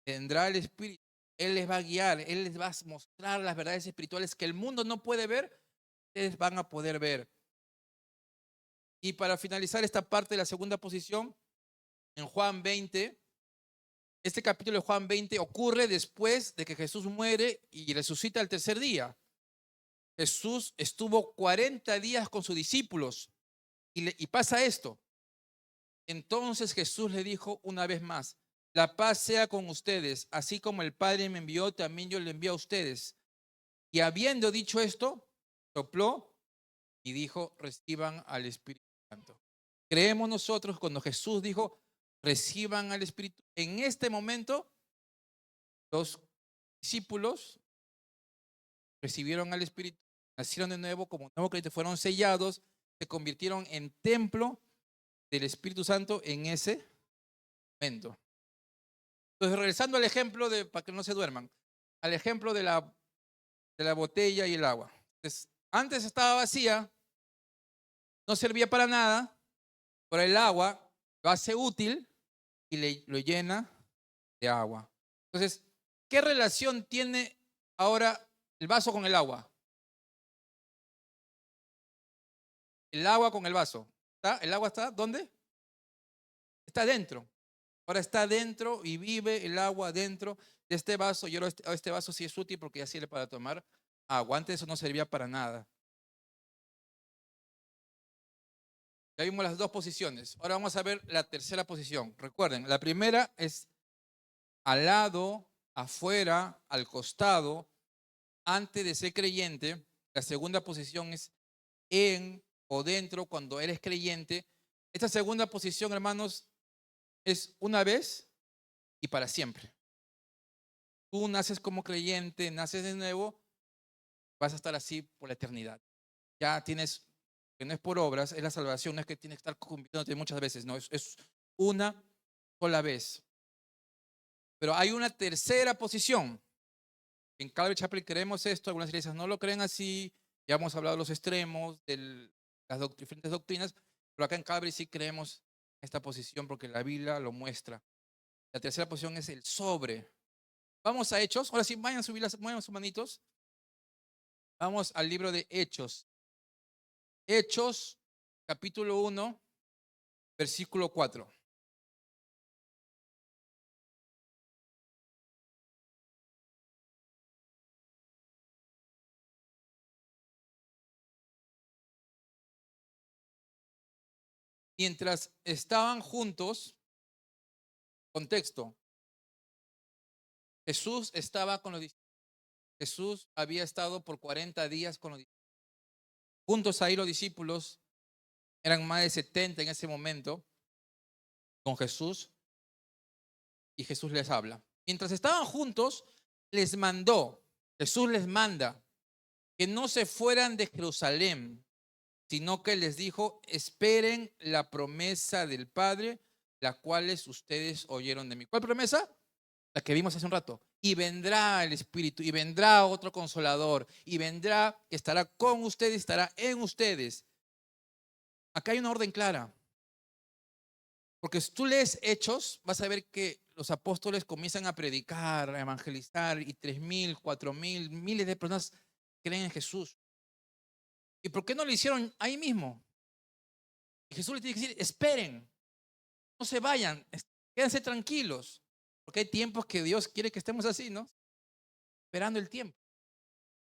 Tendrá el Espíritu, Él les va a guiar, Él les va a mostrar las verdades espirituales que el mundo no puede ver, ustedes van a poder ver. Y para finalizar esta parte de la segunda posición, en Juan 20, este capítulo de Juan 20 ocurre después de que Jesús muere y resucita el tercer día. Jesús estuvo 40 días con sus discípulos y pasa esto. Entonces Jesús le dijo una vez más, la paz sea con ustedes, así como el Padre me envió, también yo le envío a ustedes. Y habiendo dicho esto, sopló y dijo, reciban al Espíritu Santo. Creemos nosotros cuando Jesús dijo, reciban al Espíritu. En este momento, los discípulos recibieron al Espíritu, nacieron de nuevo como nuevos creyentes, fueron sellados, se convirtieron en templo del Espíritu Santo en ese momento. Entonces, regresando al ejemplo para que no se duerman, al ejemplo de la botella y el agua. Entonces, antes estaba vacía, no servía para nada, pero el agua lo hace útil y lo llena de agua. Entonces, ¿qué relación tiene ahora el vaso con el agua? El agua con el vaso. ¿El agua está dónde? Está dentro. Ahora está dentro y vive el agua dentro de este vaso. Y ahora este vaso sí es útil porque ya sirve para tomar agua. Antes eso no servía para nada. Ya vimos las dos posiciones. Ahora vamos a ver la tercera posición. Recuerden, la primera es al lado, afuera, al costado, antes de ser creyente. La segunda posición es en o dentro cuando eres creyente. Esta segunda posición, hermanos, es una vez y para siempre. Tú naces como creyente, naces de nuevo, vas a estar así por la eternidad. Ya tienes, que no es por obras, es la salvación, no es que tienes que estar convirtiéndote muchas veces, no, es una sola vez. Pero hay una tercera posición. En Calvary Chapel creemos esto, algunas iglesias no lo creen así, ya hemos hablado de los extremos, de las diferentes doctrinas, pero acá en Calvary sí creemos esta posición porque la Biblia lo muestra. La tercera posición es el sobre. Vamos a Hechos, ahora sí, vayan a subir muevan sus manitos. Vamos al libro de Hechos. Hechos, capítulo 1, versículo 4. Mientras estaban juntos, contexto, Jesús estaba con los discípulos. Jesús había estado por 40 días con los discípulos. Juntos ahí los discípulos, eran más de 70 en ese momento, con Jesús, y Jesús les habla. Mientras estaban juntos, Jesús les manda que no se fueran de Jerusalén, sino que les dijo, esperen la promesa del Padre, la cual ustedes oyeron de mí. ¿Cuál promesa? La que vimos hace un rato. Y vendrá el Espíritu, y vendrá otro Consolador, y vendrá, que estará con ustedes, estará en ustedes. Acá hay una orden clara. Porque si tú lees Hechos, vas a ver que los apóstoles comienzan a predicar, a evangelizar, y 3,000, 4,000, miles de personas creen en Jesús. ¿Y por qué no lo hicieron ahí mismo? Y Jesús les tiene que decir, esperen, no se vayan, quédense tranquilos. Porque hay tiempos que Dios quiere que estemos así, ¿no? Esperando el tiempo.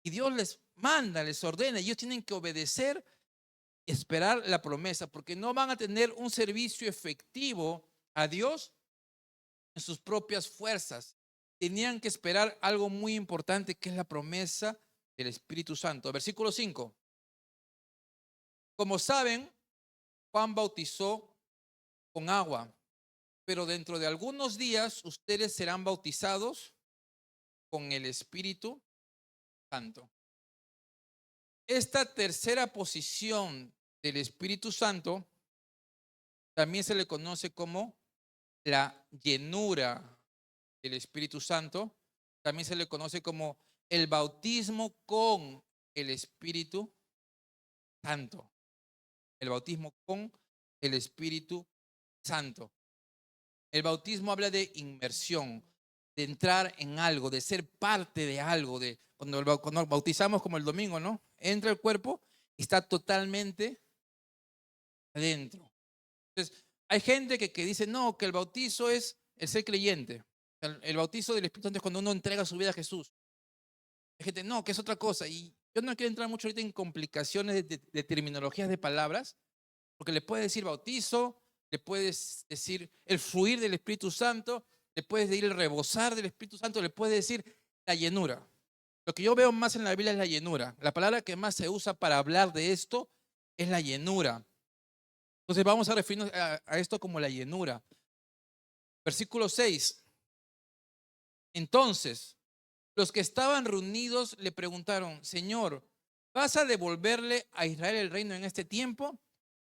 Y Dios les manda, les ordena, y ellos tienen que obedecer y esperar la promesa, porque no van a tener un servicio efectivo a Dios en sus propias fuerzas. Tenían que esperar algo muy importante, que es la promesa del Espíritu Santo. Versículo 5. Como saben, Juan bautizó con agua, pero dentro de algunos días ustedes serán bautizados con el Espíritu Santo. Esta tercera posición del Espíritu Santo también se le conoce como la llenura del Espíritu Santo. También se le conoce como el bautismo con el Espíritu Santo. El bautismo con el Espíritu Santo. El bautismo habla de inmersión, de entrar en algo, de ser parte de algo. Cuando bautizamos como el domingo, ¿no? Entra el cuerpo y está totalmente adentro. Entonces, hay gente que dice, no, que el bautizo es el ser creyente. El bautizo del Espíritu Santo es cuando uno entrega su vida a Jesús. Hay gente, no, que es otra cosa. Y yo no quiero entrar mucho ahorita en complicaciones de terminologías de palabras, porque le puedes decir bautizo, le puedes decir el fluir del Espíritu Santo, le puedes decir el rebosar del Espíritu Santo, le puedes decir la llenura. Lo que yo veo más en la Biblia es la llenura. La palabra que más se usa para hablar de esto es la llenura. Entonces vamos a referirnos a esto como la llenura. Versículo 6. Entonces, los que estaban reunidos le preguntaron, Señor, ¿vas a devolverle a Israel el reino en este tiempo?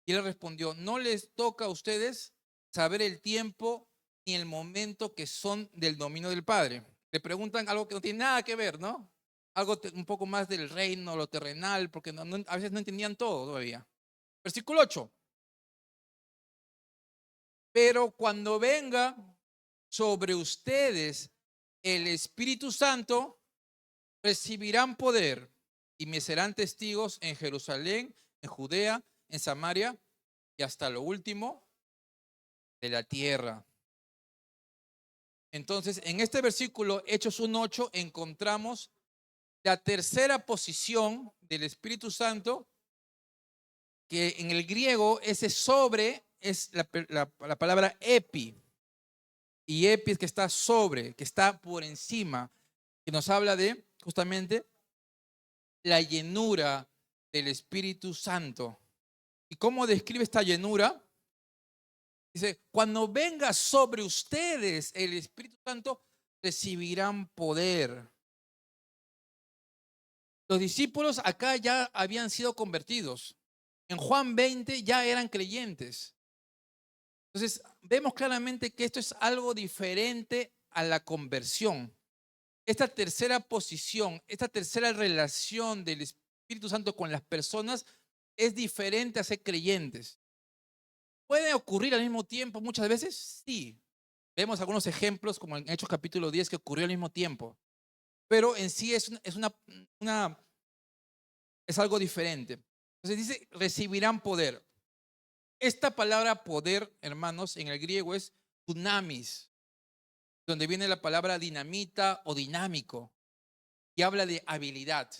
Y él respondió, no les toca a ustedes saber el tiempo ni el momento que son del dominio del Padre. Le preguntan algo que no tiene nada que ver, ¿no? Algo un poco más del reino, lo terrenal, porque a veces no entendían todo todavía. Versículo 8. Pero cuando venga sobre ustedes el Espíritu Santo, recibirán poder y me serán testigos en Jerusalén, en Judea, en Samaria y hasta lo último de la tierra. Entonces, en este versículo, Hechos 1:8, encontramos la tercera posición del Espíritu Santo, que en el griego ese sobre es la palabra epi. Y epi es que está sobre, que está por encima, que nos habla de justamente la llenura del Espíritu Santo. ¿Y cómo describe esta llenura? Dice, cuando venga sobre ustedes el Espíritu Santo, recibirán poder. Los discípulos acá ya habían sido convertidos. En Juan 20 ya eran creyentes. Entonces, vemos claramente que esto es algo diferente a la conversión. Esta tercera posición, esta tercera relación del Espíritu Santo con las personas es diferente a ser creyentes. ¿Puede ocurrir al mismo tiempo muchas veces? Sí. Vemos algunos ejemplos, como en Hechos capítulo 10, que ocurrió al mismo tiempo. Pero en sí es algo diferente. Entonces dice, recibirán poder. Esta palabra poder, hermanos, en el griego es dunamis, donde viene la palabra dinamita o dinámico, y habla de habilidad.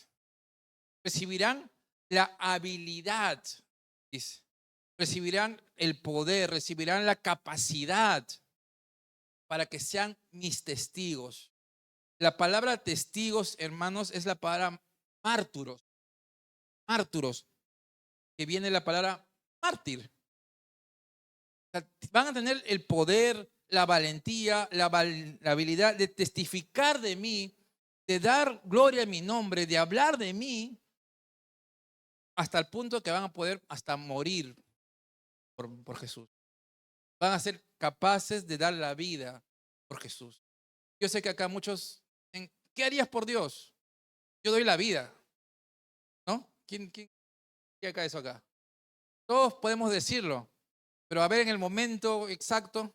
Recibirán la habilidad, dice. Recibirán el poder, recibirán la capacidad para que sean mis testigos. La palabra testigos, hermanos, es la palabra márturos. Márturos, que viene la palabra mártir. O sea, van a tener el poder, la valentía, la habilidad de testificar de mí, de dar gloria a mi nombre, de hablar de mí, hasta el punto que van a poder hasta morir por Jesús. Van a ser capaces de dar la vida por Jesús. Yo sé que acá muchos, ¿qué harías por Dios? Yo doy la vida, ¿no? ¿Quién acá eso acá? Todos podemos decirlo, pero a ver en el momento exacto,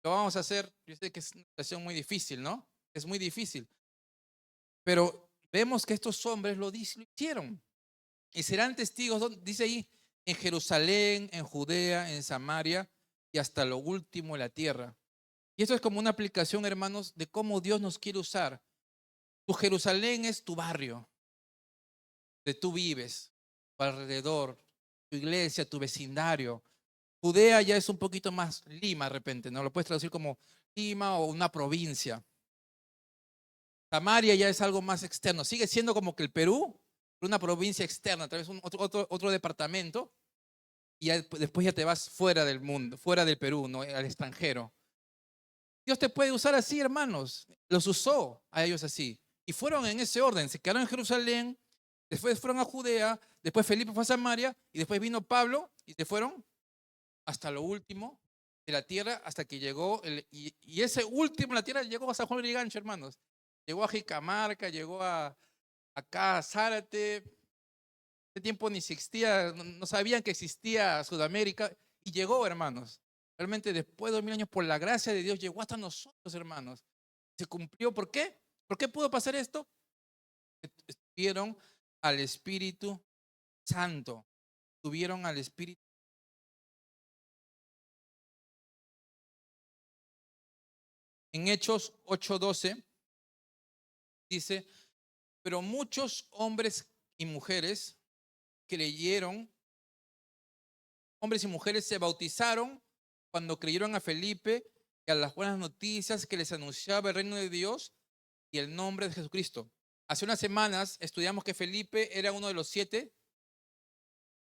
lo vamos a hacer. Yo sé que es una situación muy difícil, ¿no? Es muy difícil. Pero vemos que estos hombres lo hicieron. Y serán testigos, dice ahí, en Jerusalén, en Judea, en Samaria y hasta lo último de la tierra. Y esto es como una aplicación, hermanos, de cómo Dios nos quiere usar. Tu Jerusalén es tu barrio, donde tú vives, tu alrededor, tu iglesia, tu vecindario. Judea ya es un poquito más Lima de repente, ¿no? Lo puedes traducir como Lima o una provincia. Samaria ya es algo más externo. Sigue siendo como que el Perú, una provincia externa, tal vez otro departamento, y después ya te vas fuera del mundo, fuera del Perú, ¿no? Al extranjero. Dios te puede usar así, hermanos. Los usó a ellos así. Y fueron en ese orden. Se quedaron en Jerusalén, después fueron a Judea, después Felipe fue a Samaria, y después vino Pablo, y se fueron hasta lo último de la tierra, hasta que llegó, y ese último de la tierra llegó a San Juan de Lurigancho, hermanos. Llegó a Jicamarca, llegó acá a Zárate. Ese tiempo ni existía, no sabían que existía Sudamérica, y llegó, hermanos. Realmente después de 2000 años, por la gracia de Dios, llegó hasta nosotros, hermanos. Se cumplió. ¿Por qué? ¿Por qué pudo pasar esto? Tuvieron al Espíritu Santo. Tuvieron al Espíritu. En Hechos 8:12 dice, pero muchos hombres y mujeres creyeron, hombres y mujeres se bautizaron cuando creyeron a Felipe y a las buenas noticias que les anunciaba el reino de Dios y el nombre de Jesucristo. Hace unas semanas estudiamos que Felipe era uno de los 7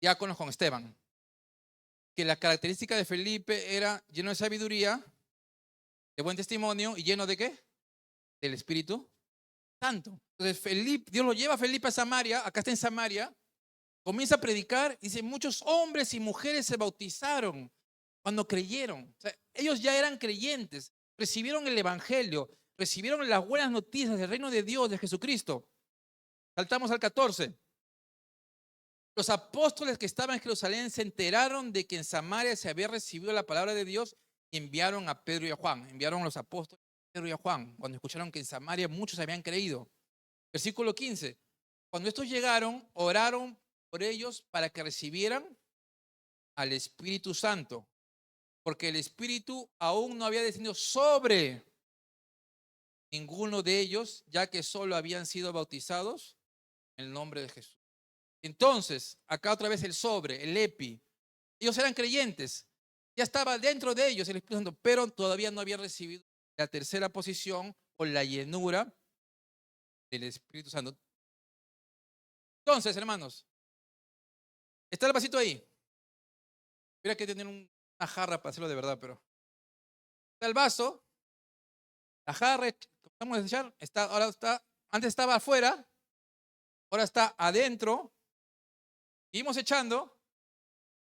diáconos con Esteban. Que la característica de Felipe era lleno de sabiduría, de buen testimonio y lleno de ¿qué? Del Espíritu Santo. Entonces Felipe, Dios lo lleva a Felipe a Samaria, acá está en Samaria, comienza a predicar y dice, muchos hombres y mujeres se bautizaron cuando creyeron. O sea, ellos ya eran creyentes, recibieron el Evangelio, recibieron las buenas noticias del reino de Dios, de Jesucristo. Saltamos al 14. Los apóstoles que estaban en Jerusalén se enteraron de que en Samaria se había recibido la palabra de Dios y enviaron a Pedro y a Juan. Enviaron a los apóstoles a Pedro y a Juan cuando escucharon que en Samaria muchos habían creído. Versículo 15. Cuando estos llegaron, oraron por ellos para que recibieran al Espíritu Santo, porque el Espíritu aún no había descendido sobre ninguno de ellos, ya que solo habían sido bautizados en el nombre de Jesús. Entonces, acá otra vez el sobre, el epi. Ellos eran creyentes, ya estaba dentro de ellos el Espíritu Santo, pero todavía no habían recibido la tercera posición o la llenura del Espíritu Santo. Entonces, hermanos, está el vasito ahí. Hubiera que tener una jarra para hacerlo de verdad, pero está el vaso, la jarra, vamos a echar, ahora está, antes estaba afuera, ahora está adentro, seguimos echando,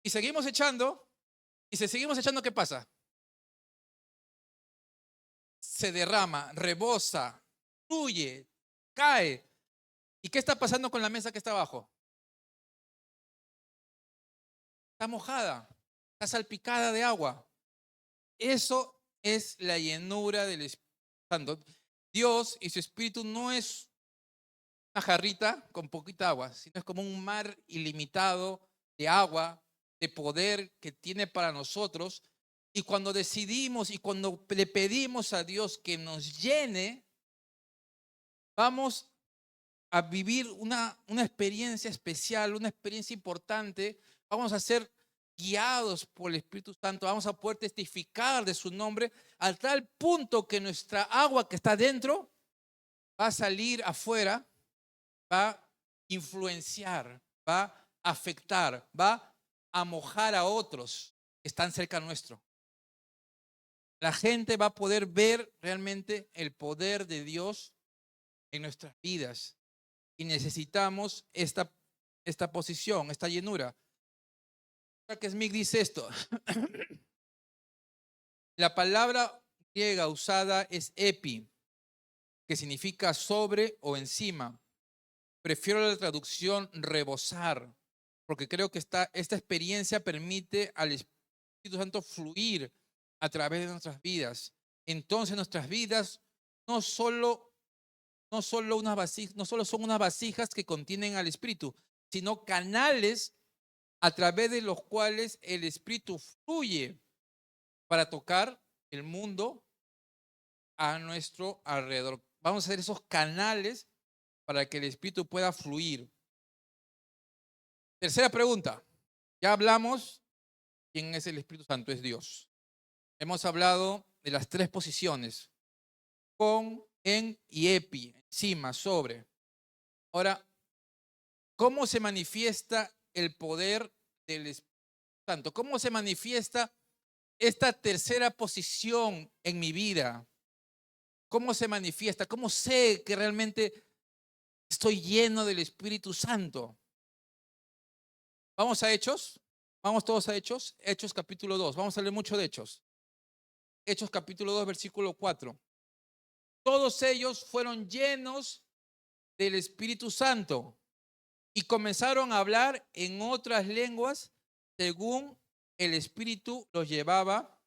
y seguimos echando, y si seguimos echando, ¿qué pasa? Se derrama, rebosa, fluye, cae. ¿Y qué está pasando con la mesa que está abajo? Está mojada, está salpicada de agua. Eso es la llenura del Espíritu Santo. Dios y su Espíritu no es una jarrita con poquita agua, sino es como un mar ilimitado de agua, de poder que tiene para nosotros. Y cuando decidimos y cuando le pedimos a Dios que nos llene, vamos a vivir una experiencia especial, una experiencia importante. Vamos a ser guiados por el Espíritu Santo, vamos a poder testificar de su nombre al tal punto que nuestra agua que está dentro va a salir afuera, va a influenciar, va a afectar, va a mojar a otros que están cerca nuestro. la gente va a poder ver realmente el poder de Dios en nuestras vidas. Y necesitamos esta posición, esta llenura. Que Smith dice esto. La palabra griega usada es epi, que significa sobre o encima. Prefiero la traducción rebosar, porque creo que esta experiencia permite al Espíritu Santo fluir a través de nuestras vidas. Entonces nuestras vidas no solo son unas vasijas que contienen al Espíritu, sino canales a través de los cuales el Espíritu fluye para tocar el mundo a nuestro alrededor. Vamos a hacer esos canales para que el Espíritu pueda fluir. Tercera pregunta. Ya hablamos quién es el Espíritu Santo, es Dios. Hemos hablado de las tres posiciones: con, en y epi, encima, sobre. Ahora, ¿cómo se manifiesta el poder del Espíritu Santo? ¿Cómo se manifiesta esta tercera posición en mi vida? ¿Cómo se manifiesta? ¿Cómo sé que realmente estoy lleno del Espíritu Santo? Vamos a Hechos. Vamos todos a Hechos. Hechos capítulo 2. Vamos a leer mucho de Hechos. Hechos capítulo 2, versículo 4. Todos ellos fueron llenos del Espíritu Santo y comenzaron a hablar en otras lenguas según el Espíritu los llevaba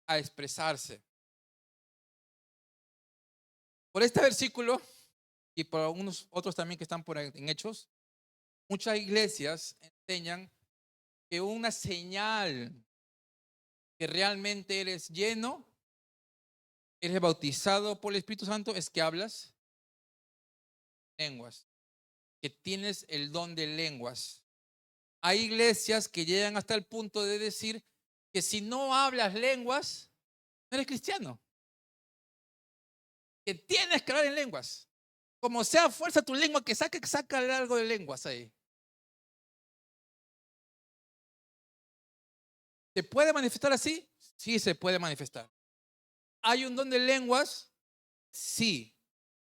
a expresarse. Por este versículo y por algunos otros también que están por ahí en Hechos, muchas iglesias enseñan que una señal que realmente eres lleno, eres bautizado por el Espíritu Santo, es que hablas lenguas, que tienes el don de lenguas. Hay iglesias que llegan hasta el punto de decir que si no hablas lenguas, no eres cristiano. Que tienes que hablar en lenguas. Como sea, fuerza tu lengua, que saca algo de lenguas ahí. ¿Se puede manifestar así? Sí, se puede manifestar. ¿Hay un don de lenguas? Sí,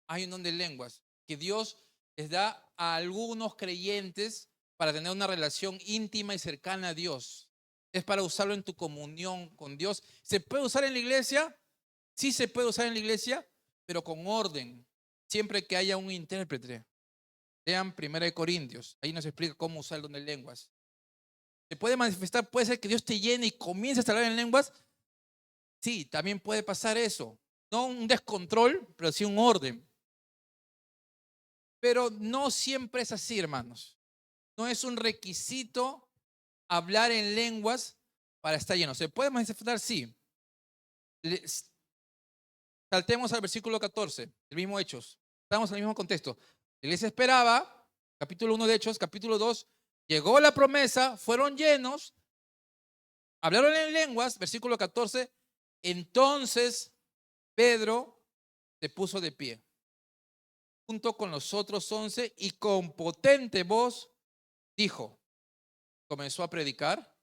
hay un don de lenguas que Dios les da a algunos creyentes para tener una relación íntima y cercana a Dios. Es para usarlo en tu comunión con Dios. ¿Se puede usar en la iglesia? Sí, se puede usar en la iglesia, pero con orden, siempre que haya un intérprete. Lean 1 Corintios, ahí nos explica cómo usar el don de lenguas. ¿Se puede manifestar? ¿Puede ser que Dios te llene y comiences a hablar en lenguas? Sí, también puede pasar eso. No un descontrol, pero sí un orden. Pero no siempre es así, hermanos. No es un requisito hablar en lenguas para estar lleno. ¿Se puede manifestar? Sí. Saltemos al versículo 14, el mismo Hechos. Estamos en el mismo contexto. La iglesia esperaba, capítulo 1 de Hechos, capítulo 2, llegó la promesa, fueron llenos, hablaron en lenguas, versículo 14, entonces Pedro se puso de pie, junto con los otros 11, y con potente voz dijo, comenzó a predicar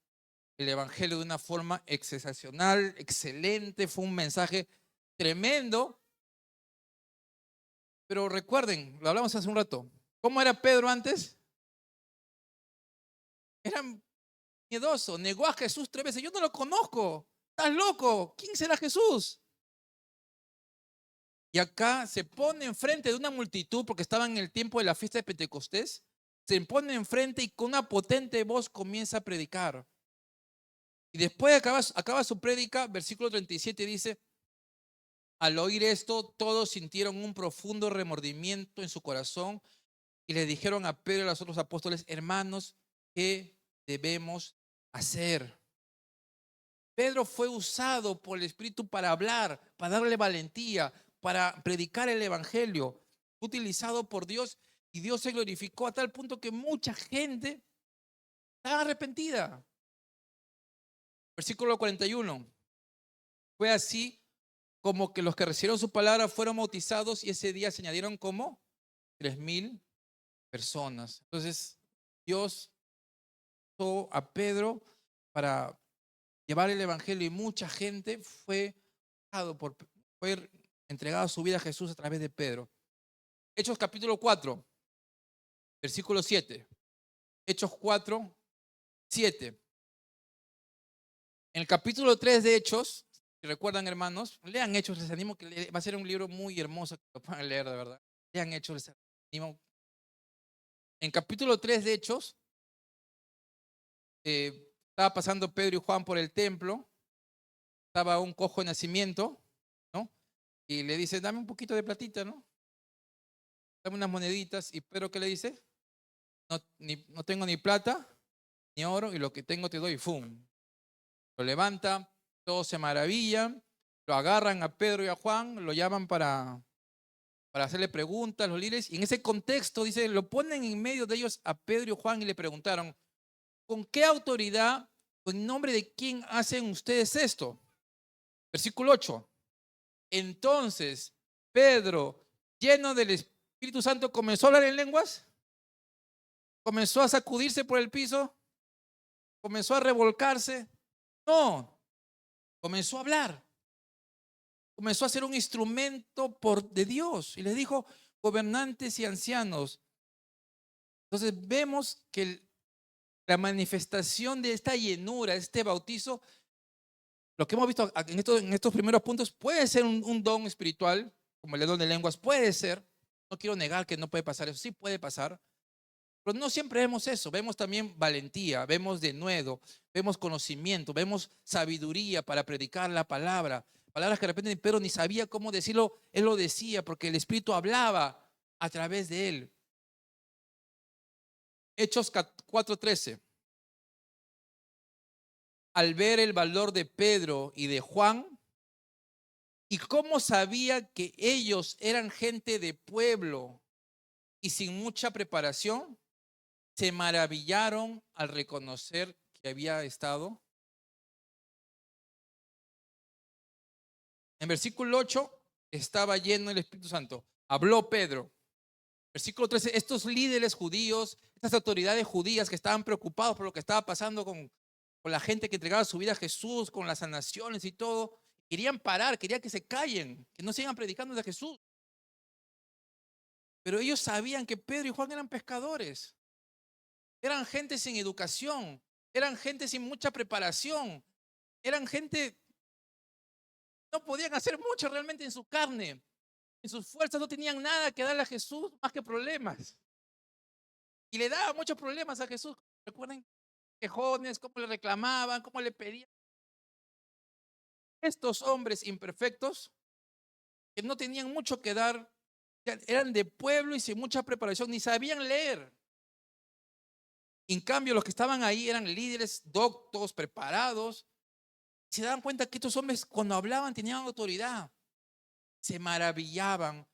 el evangelio de una forma excepcional, excelente, fue un mensaje tremendo. Pero recuerden, lo hablamos hace un rato, ¿cómo era Pedro antes? Era miedoso, negó a Jesús 3 veces. Yo no lo conozco, estás loco, ¿quién será Jesús? Y acá se pone enfrente de una multitud, porque estaba en el tiempo de la fiesta de Pentecostés, se pone enfrente y con una potente voz comienza a predicar. Y después acaba su prédica, versículo 37 dice, al oír esto, todos sintieron un profundo remordimiento en su corazón y le dijeron a Pedro y a los otros apóstoles, hermanos, ¿qué debemos hacer? Pedro fue usado por el Espíritu para hablar, para darle valentía, para predicar el Evangelio. Fue utilizado por Dios y Dios se glorificó a tal punto que mucha gente estaba arrepentida. Versículo 41. Fue así como que los que recibieron su palabra fueron bautizados y ese día se añadieron como 3,000 personas. Entonces Dios usó a Pedro para llevar el evangelio y mucha gente fue entregada su vida a Jesús a través de Pedro. Hechos capítulo 4, versículo 7. Hechos 4, 7. En el capítulo 3 de Hechos, si recuerdan, hermanos, lean Hechos, les animo que va a ser un libro muy hermoso que lo puedan leer, de verdad. Lean Hechos, les animo. En capítulo 3 de Hechos, estaba pasando Pedro y Juan por el templo, estaba un cojo de nacimiento, ¿no? Y le dice, dame un poquito de platita, ¿no? Dame unas moneditas. ¿Y Pedro qué le dice? No tengo ni plata, ni oro, y lo que tengo te doy, ¡fum! Lo levanta, todos se maravillan, lo agarran a Pedro y a Juan, lo llaman para hacerle preguntas, los líderes, y en ese contexto, dice, lo ponen en medio de ellos a Pedro y Juan y le preguntaron, ¿con qué autoridad o en nombre de quién hacen ustedes esto? Versículo 8. Entonces, Pedro, lleno del Espíritu Santo, comenzó a hablar en lenguas, comenzó a sacudirse por el piso, comenzó a revolcarse. No, comenzó a hablar, comenzó a ser un instrumento de Dios. Y les dijo, gobernantes y ancianos. Entonces vemos que la manifestación de esta llenura, este bautizo, lo que hemos visto en estos primeros puntos, puede ser un don espiritual, como el don de lenguas, puede ser. No quiero negar que no puede pasar eso, sí puede pasar. Pero no siempre vemos eso, vemos también valentía, vemos denuedo, vemos conocimiento, vemos sabiduría para predicar la palabra. Palabras que de repente Pedro ni sabía cómo decirlo, él lo decía porque el Espíritu hablaba a través de él. Hechos 4:13. Al ver el valor de Pedro y de Juan, y cómo sabía que ellos eran gente de pueblo y sin mucha preparación, se maravillaron al reconocer que había estado. En versículo 8, estaba lleno del Espíritu Santo. Habló Pedro. Versículo 13, estos líderes judíos, estas autoridades judías que estaban preocupados por lo que estaba pasando con la gente que entregaba su vida a Jesús, con las sanaciones y todo, querían parar, querían que se callen, que no sigan predicando de Jesús. Pero ellos sabían que Pedro y Juan eran pescadores, eran gente sin educación, eran gente sin mucha preparación, eran gente, no podían hacer mucho realmente en su carne, en sus fuerzas no tenían nada que darle a Jesús más que problemas. Y le daban muchos problemas a Jesús. Recuerden, quejones, cómo le reclamaban, cómo le pedían. Estos hombres imperfectos, que no tenían mucho que dar, eran de pueblo y sin mucha preparación, ni sabían leer. En cambio, los que estaban ahí eran líderes doctos, preparados. Se daban cuenta que estos hombres cuando hablaban tenían autoridad. Se maravillaban,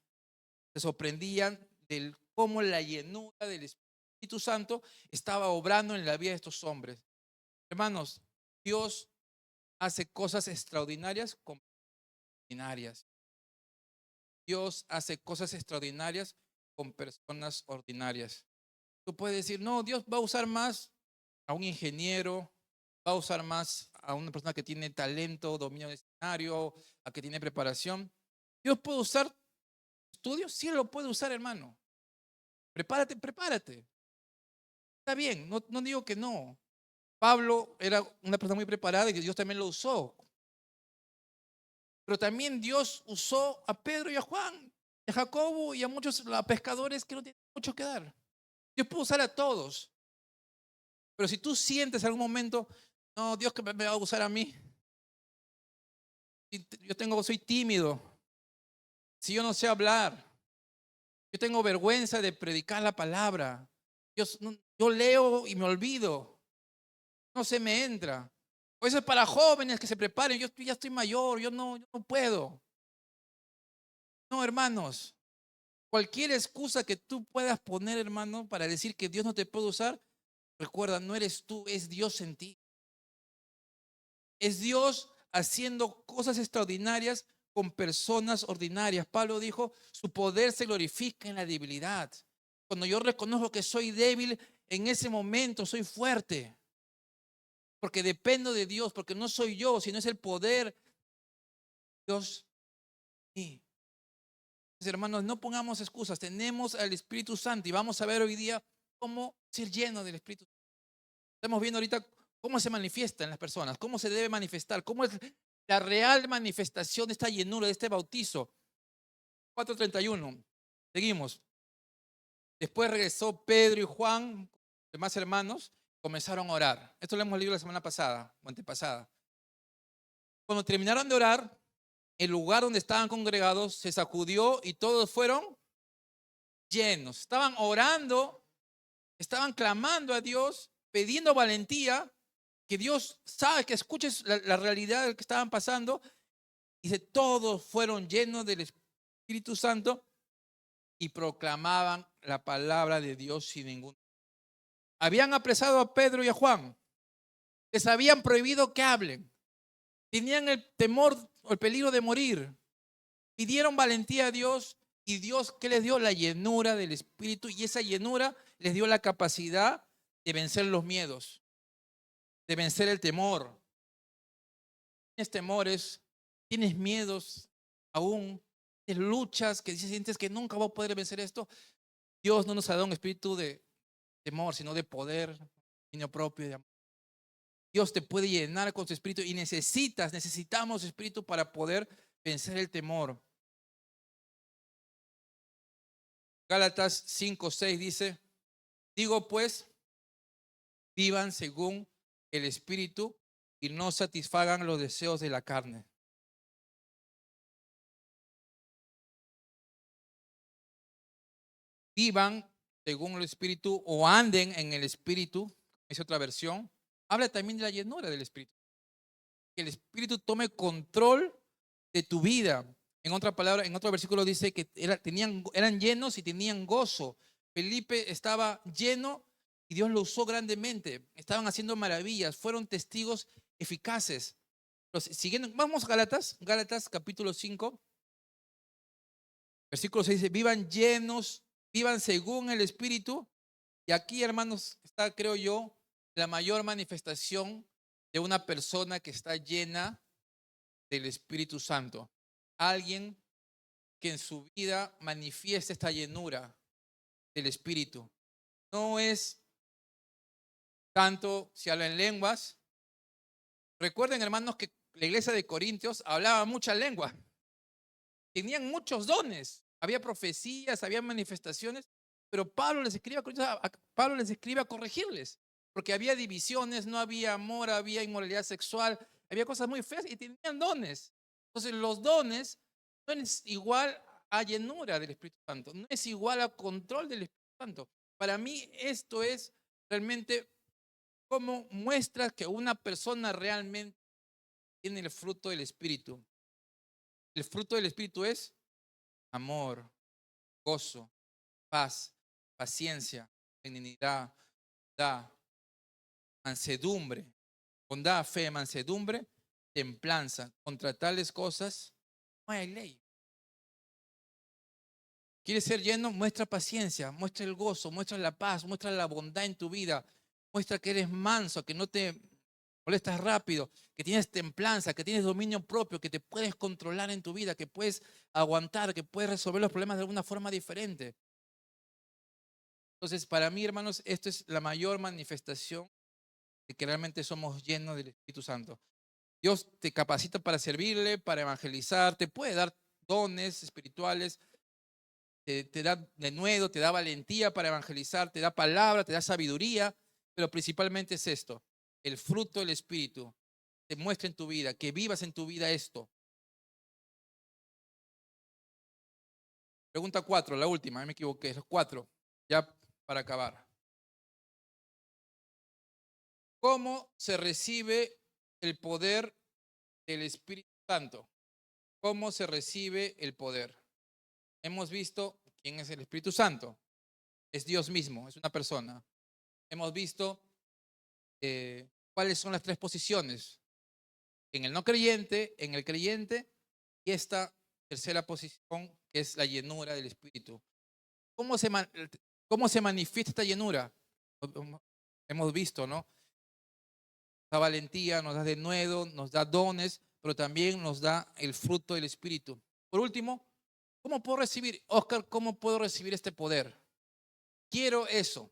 se sorprendían del cómo la llenura del Espíritu Santo estaba obrando en la vida de estos hombres. Hermanos, Dios hace cosas extraordinarias con ordinarias. Dios hace cosas extraordinarias con personas ordinarias. Tú puedes decir, no, Dios va a usar más a un ingeniero, va a usar más a una persona que tiene talento, dominio de escenario, a que tiene preparación. Dios puede usar estudios, sí lo puede usar, hermano. Prepárate, prepárate. Está bien, no digo que no. Pablo era una persona muy preparada y Dios también lo usó. Pero también Dios usó a Pedro y a Juan, a Jacobo y a muchos pescadores que no tienen mucho que dar. Dios puede usar a todos. Pero si tú sientes en algún momento, no, Dios que me va a usar a mí. Soy tímido. Si yo no sé hablar, yo tengo vergüenza de predicar la palabra. Yo leo y me olvido. No se me entra. O eso es para jóvenes que se preparen. Yo ya estoy mayor, yo no puedo. No, hermanos. Cualquier excusa que tú puedas poner, hermano, para decir que Dios no te puede usar, recuerda, no eres tú, es Dios en ti. Es Dios haciendo cosas extraordinarias con personas ordinarias. Pablo dijo, su poder se glorifica en la debilidad. Cuando yo reconozco que soy débil, en ese momento soy fuerte. porque dependo de Dios, porque no soy yo, sino es el poder de Dios. Sí. Hermanos, no pongamos excusas, tenemos al Espíritu Santo y vamos a ver hoy día cómo ser lleno del Espíritu Santo. Estamos viendo ahorita cómo se manifiesta en las personas, cómo se debe manifestar, cómo es la real manifestación de esta llenura, de este bautizo. 4:31. Seguimos. Después regresó Pedro y Juan, demás hermanos, comenzaron a orar. Esto lo hemos leído la semana pasada o antepasada. Cuando terminaron de orar, el lugar donde estaban congregados se sacudió y todos fueron llenos. Estaban orando, estaban clamando a Dios, pidiendo valentía, que Dios sabe que escuches la realidad de lo que estaban pasando. Dice, todos fueron llenos del Espíritu Santo y proclamaban la palabra de Dios sin ningún. Habían apresado a Pedro y a Juan. Les habían prohibido que hablen. Tenían el temor o el peligro de morir. Pidieron valentía a Dios y Dios, ¿qué les dio? La llenura del Espíritu, y esa llenura les dio la capacidad de vencer los miedos, de vencer el temor. Tienes temores, tienes miedos aún, tienes luchas que sientes que nunca voy a poder vencer esto. Dios no nos ha dado un espíritu de temor, sino de poder, dominio propio y de amor. Dios te puede llenar con su espíritu y necesitamos espíritu para poder vencer el temor. Gálatas 5:6 dice, digo pues, vivan según el espíritu y no satisfagan los deseos de la carne. Vivan según el espíritu o anden en el espíritu, es otra versión. Habla también de la llenura del espíritu. Que el espíritu tome control de tu vida. En otra palabra, en otro versículo dice que eran llenos y tenían gozo. Felipe estaba lleno y Dios lo usó grandemente. Estaban haciendo maravillas, fueron testigos eficaces. Siguiendo, vamos a Gálatas capítulo 5, versículo 6 dice, vivan llenos, vivan según el Espíritu. Y aquí, hermanos, está, creo yo, la mayor manifestación de una persona que está llena del Espíritu Santo. Alguien que en su vida manifieste esta llenura del Espíritu. No es tanto si habla en lenguas. Recuerden, hermanos, que la iglesia de Corintios hablaba mucha lengua. Tenían muchos dones. Había profecías, había manifestaciones. Pero Pablo les escribe a corregirles. Porque había divisiones, no había amor, había inmoralidad sexual, había cosas muy feas y tenían dones. Entonces los dones no es igual a llenura del Espíritu Santo, no es igual a control del Espíritu Santo. Para mí esto es realmente como muestra que una persona realmente tiene el fruto del Espíritu. El fruto del Espíritu es amor, gozo, paz, paciencia, benignidad, bondad, mansedumbre, bondad, fe, mansedumbre, templanza. Contra tales cosas no hay ley. ¿Quieres ser lleno? Muestra paciencia, muestra el gozo, muestra la paz, muestra la bondad en tu vida, muestra que eres manso, que no te molestas rápido, que tienes templanza, que tienes dominio propio, que te puedes controlar en tu vida, que puedes aguantar, que puedes resolver los problemas de alguna forma diferente. Entonces, para mí, hermanos, esto es la mayor manifestación de que realmente somos llenos del Espíritu Santo. Dios te capacita para servirle, para evangelizar, te puede dar dones espirituales, te da denuedo, te da valentía para evangelizar, te da palabra, te da sabiduría, pero principalmente es esto, el fruto del Espíritu te muestra en tu vida, que vivas en tu vida esto. Pregunta 4, la última, me equivoqué, es 4, ya para acabar. ¿Cómo se recibe el poder del Espíritu Santo? ¿Cómo se recibe el poder? Hemos visto quién es el Espíritu Santo. Es Dios mismo, es una persona. Hemos visto cuáles son las tres posiciones. En el no creyente, en el creyente y esta tercera posición que es la llenura del Espíritu. ¿Cómo se manifiesta esta llenura? Hemos visto, ¿no? da valentía, nos da denuedo, nos da dones, pero también nos da el fruto del Espíritu. Por último, ¿cómo puedo recibir? Oscar, ¿cómo puedo recibir este poder? Quiero eso.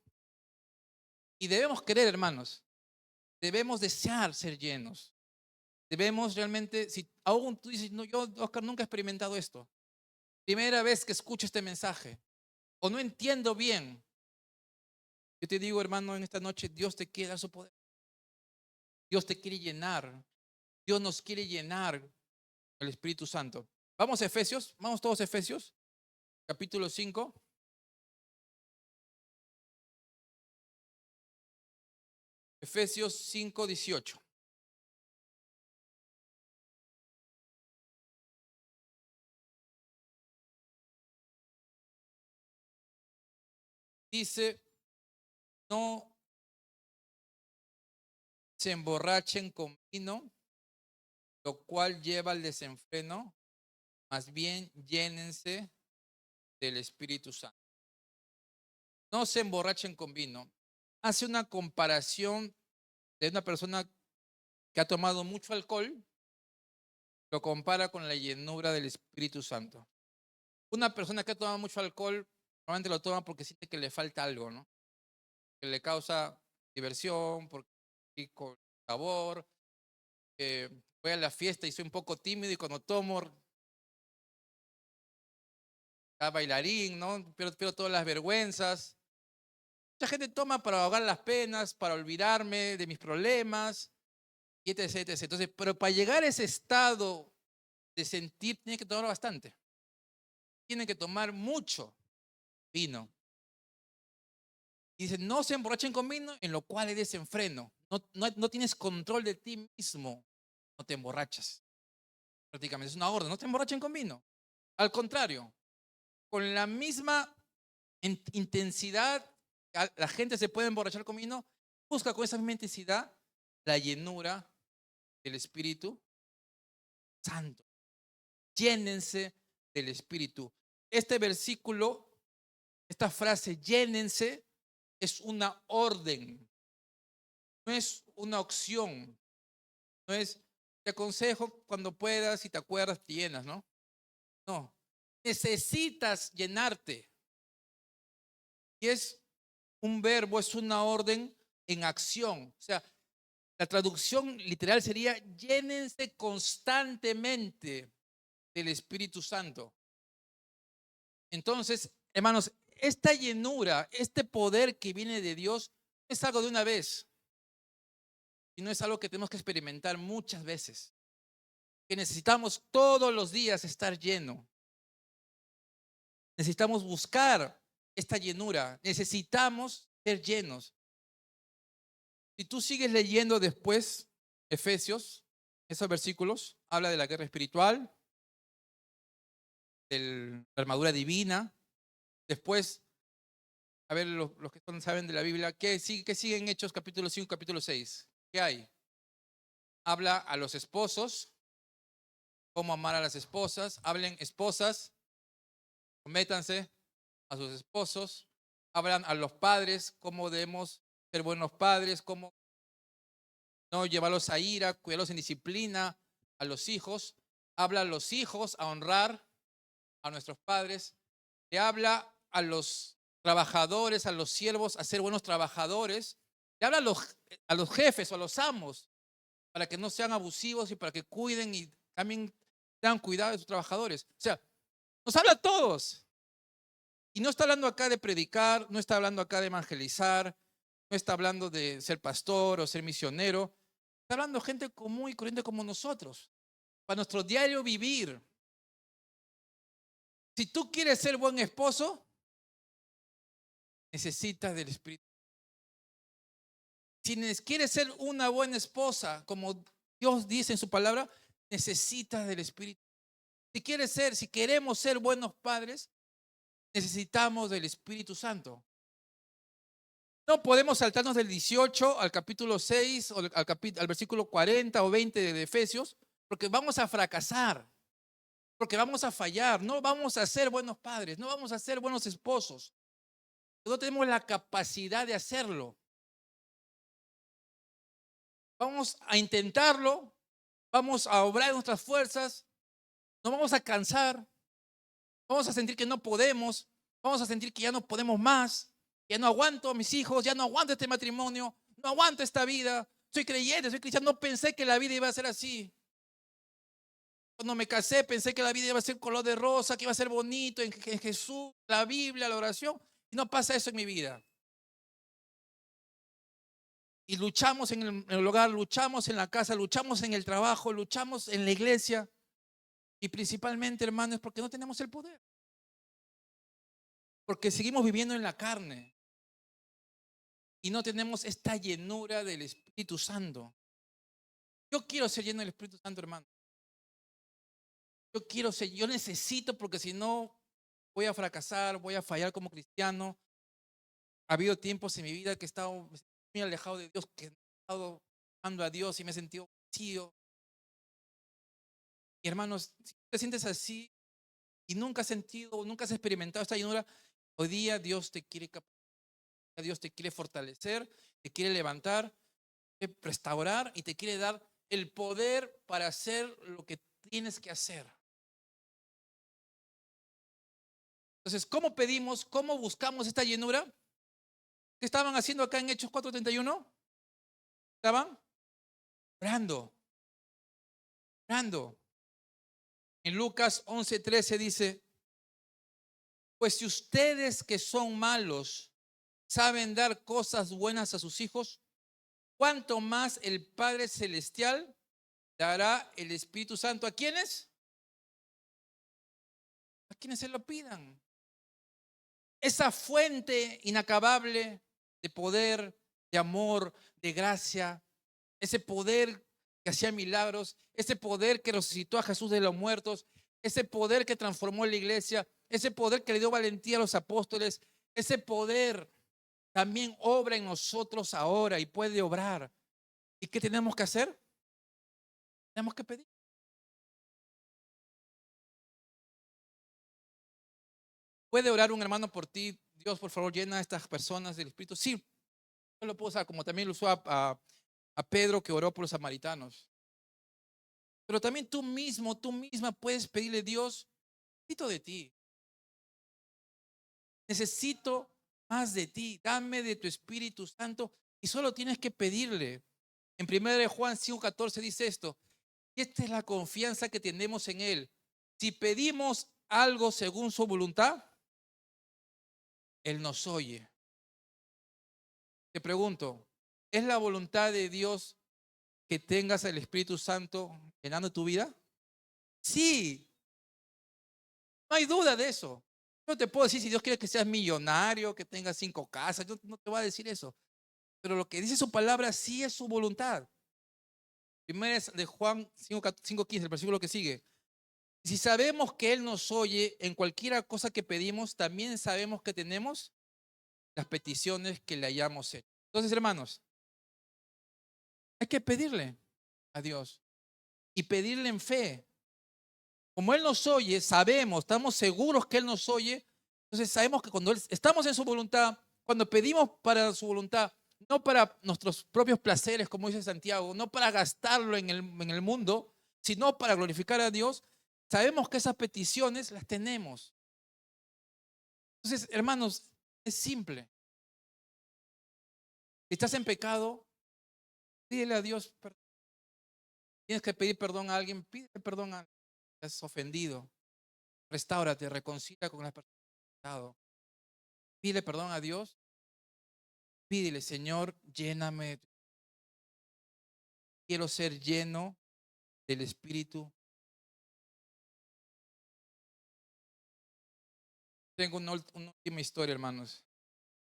Y debemos querer, hermanos. Debemos desear ser llenos. Debemos realmente, si aún tú dices, no, yo, Oscar, nunca he experimentado esto. Primera vez que escucho este mensaje, o no entiendo bien. Yo te digo, hermano, en esta noche, Dios te quiere dar su poder. Dios te quiere llenar. Dios nos quiere llenar el Espíritu Santo. Vamos a Efesios, vamos todos a Efesios, capítulo 5. Efesios 5:18. Dice, no se emborrachen con vino, lo cual lleva al desenfreno, más bien llénense del Espíritu Santo. No se emborrachen con vino. Hace una comparación de una persona que ha tomado mucho alcohol, lo compara con la llenura del Espíritu Santo. Una persona que ha tomado mucho alcohol, normalmente lo toma porque siente que le falta algo, ¿no? Que le causa diversión, porque con sabor, que voy a la fiesta y soy un poco tímido y cuando tomo a bailarín, ¿no? Pero todas las vergüenzas. Mucha gente toma para ahogar las penas, para olvidarme de mis problemas, y etc, etc. Entonces, pero para llegar a ese estado de sentir, tiene que tomar bastante. Tiene que tomar mucho vino. Y dice, no se emborrachen con vino, en lo cual hay desenfreno. No tienes control de ti mismo, no te emborrachas. Prácticamente es una orden, no te emborrachen con vino. Al contrario, con la misma intensidad, la gente se puede emborrachar con vino, busca con esa misma intensidad la llenura del Espíritu Santo. Llénense del Espíritu. Este versículo, esta frase, llénense, es una orden, no es una opción, no es, te aconsejo cuando puedas, si te acuerdas, te llenas, ¿no? No, necesitas llenarte. Y es un verbo, es una orden en acción. O sea, la traducción literal sería llénense constantemente del Espíritu Santo. Entonces, hermanos, esta llenura, este poder que viene de Dios, no es algo de una vez, sino es algo que tenemos que experimentar muchas veces. Que necesitamos todos los días estar lleno. Necesitamos buscar esta llenura. Necesitamos ser llenos. Si tú sigues leyendo después Efesios, esos versículos, habla de la guerra espiritual, de la armadura divina. Después, a ver, los que saben de la Biblia, ¿qué sigue en Hechos capítulo 5, capítulo 6? ¿Qué hay? Habla a los esposos, cómo amar a las esposas. Hablen esposas, sométanse a sus esposos. Hablan a los padres, cómo debemos ser buenos padres, cómo no llevarlos a ira, cuidarlos en disciplina, a los hijos. Habla a los hijos a honrar a nuestros padres. Le habla a los trabajadores, a los siervos, a ser buenos trabajadores. Le habla a los jefes o a los amos para que no sean abusivos y para que cuiden y también tengan cuidado de sus trabajadores. O sea, nos habla a todos. Y no está hablando acá de predicar, no está hablando acá de evangelizar, no está hablando de ser pastor o ser misionero. Está hablando de gente común y corriente como nosotros, para nuestro diario vivir. Si tú quieres ser buen esposo, necesitas del Espíritu. Si quieres ser una buena esposa, como Dios dice en su palabra, necesitas del Espíritu. Si queremos ser buenos padres, necesitamos del Espíritu Santo. No podemos saltarnos del 18 al capítulo 6 o al versículo 40 o 20 de Efesios, porque vamos a fracasar, porque vamos a fallar, no vamos a ser buenos padres, no vamos a ser buenos esposos. No tenemos la capacidad de hacerlo. Vamos a intentarlo, vamos a obrar nuestras fuerzas, nos vamos a cansar, vamos a sentir que no podemos, vamos a sentir que ya no podemos más, ya no aguanto a mis hijos, ya no aguanto este matrimonio, no aguanto esta vida. Soy creyente, soy cristiano, no pensé que la vida iba a ser así. Cuando me casé pensé que la vida iba a ser color de rosa, que iba a ser bonito en Jesús, la Biblia, la oración. Y no pasa eso en mi vida. Y luchamos en el hogar, luchamos en la casa, luchamos en el trabajo, luchamos en la iglesia. Y principalmente, hermanos, es porque no tenemos el poder. Porque seguimos viviendo en la carne. Y no tenemos esta llenura del Espíritu Santo. Yo quiero ser lleno del Espíritu Santo, hermano. Yo necesito, porque si no voy a fracasar, voy a fallar como cristiano. Ha habido tiempos en mi vida que he estado muy alejado de Dios, que he estado amando a Dios y me he sentido vacío. Y hermanos, si te sientes así y nunca has sentido, nunca has experimentado esta llenura, hoy día Dios te quiere capacitar, Dios te quiere fortalecer, te quiere levantar, te quiere restaurar y te quiere dar el poder para hacer lo que tienes que hacer. Entonces, ¿cómo pedimos, cómo buscamos esta llenura? ¿Qué estaban haciendo acá en Hechos 4:31? Estaban orando, orando. En Lucas 11:13 dice, pues si ustedes que son malos saben dar cosas buenas a sus hijos, ¿cuánto más el Padre Celestial dará el Espíritu Santo a quienes? A quienes se lo pidan. Esa fuente inacabable de poder, de amor, de gracia, ese poder que hacía milagros, ese poder que resucitó a Jesús de los muertos, ese poder que transformó la iglesia, ese poder que le dio valentía a los apóstoles, ese poder también obra en nosotros ahora y puede obrar. ¿Y qué tenemos que hacer? Tenemos que pedir. ¿Puede orar un hermano por ti? Dios, por favor, llena a estas personas del Espíritu. Sí, yo lo puedo usar, como también lo usó a Pedro, que oró por los samaritanos. Pero también tú mismo, tú misma puedes pedirle a Dios, necesito de ti. Necesito más de ti. Dame de tu Espíritu Santo. Y solo tienes que pedirle. En 1 de Juan 5:14 dice esto. Y esta es la confianza que tenemos en Él. Si pedimos algo según su voluntad, Él nos oye. Te pregunto, ¿es la voluntad de Dios que tengas el Espíritu Santo llenando tu vida? Sí, no hay duda de eso. Yo te puedo decir si Dios quiere que seas millonario, que tengas 5 casas, yo no te voy a decir eso. Pero lo que dice su palabra sí es su voluntad. Primero es de Juan 5:15, el versículo que sigue. Si sabemos que Él nos oye en cualquier cosa que pedimos, también sabemos que tenemos las peticiones que le hayamos hecho. Entonces, hermanos, hay que pedirle a Dios y pedirle en fe. Como Él nos oye, sabemos, estamos seguros que Él nos oye. Entonces sabemos que cuando estamos en su voluntad, cuando pedimos para su voluntad, no para nuestros propios placeres, como dice Santiago, no para gastarlo en el mundo, sino para glorificar a Dios, sabemos que esas peticiones las tenemos. Entonces, hermanos, es simple. Si estás en pecado, pídele a Dios perdón. Tienes que pedir perdón a alguien, pídele perdón a alguien que has ofendido. Restáurate, reconcilia con las personas que has pecado. Pídele perdón a Dios. Pídele, Señor, lléname. Quiero ser lleno del Espíritu. Tengo una última historia, hermanos.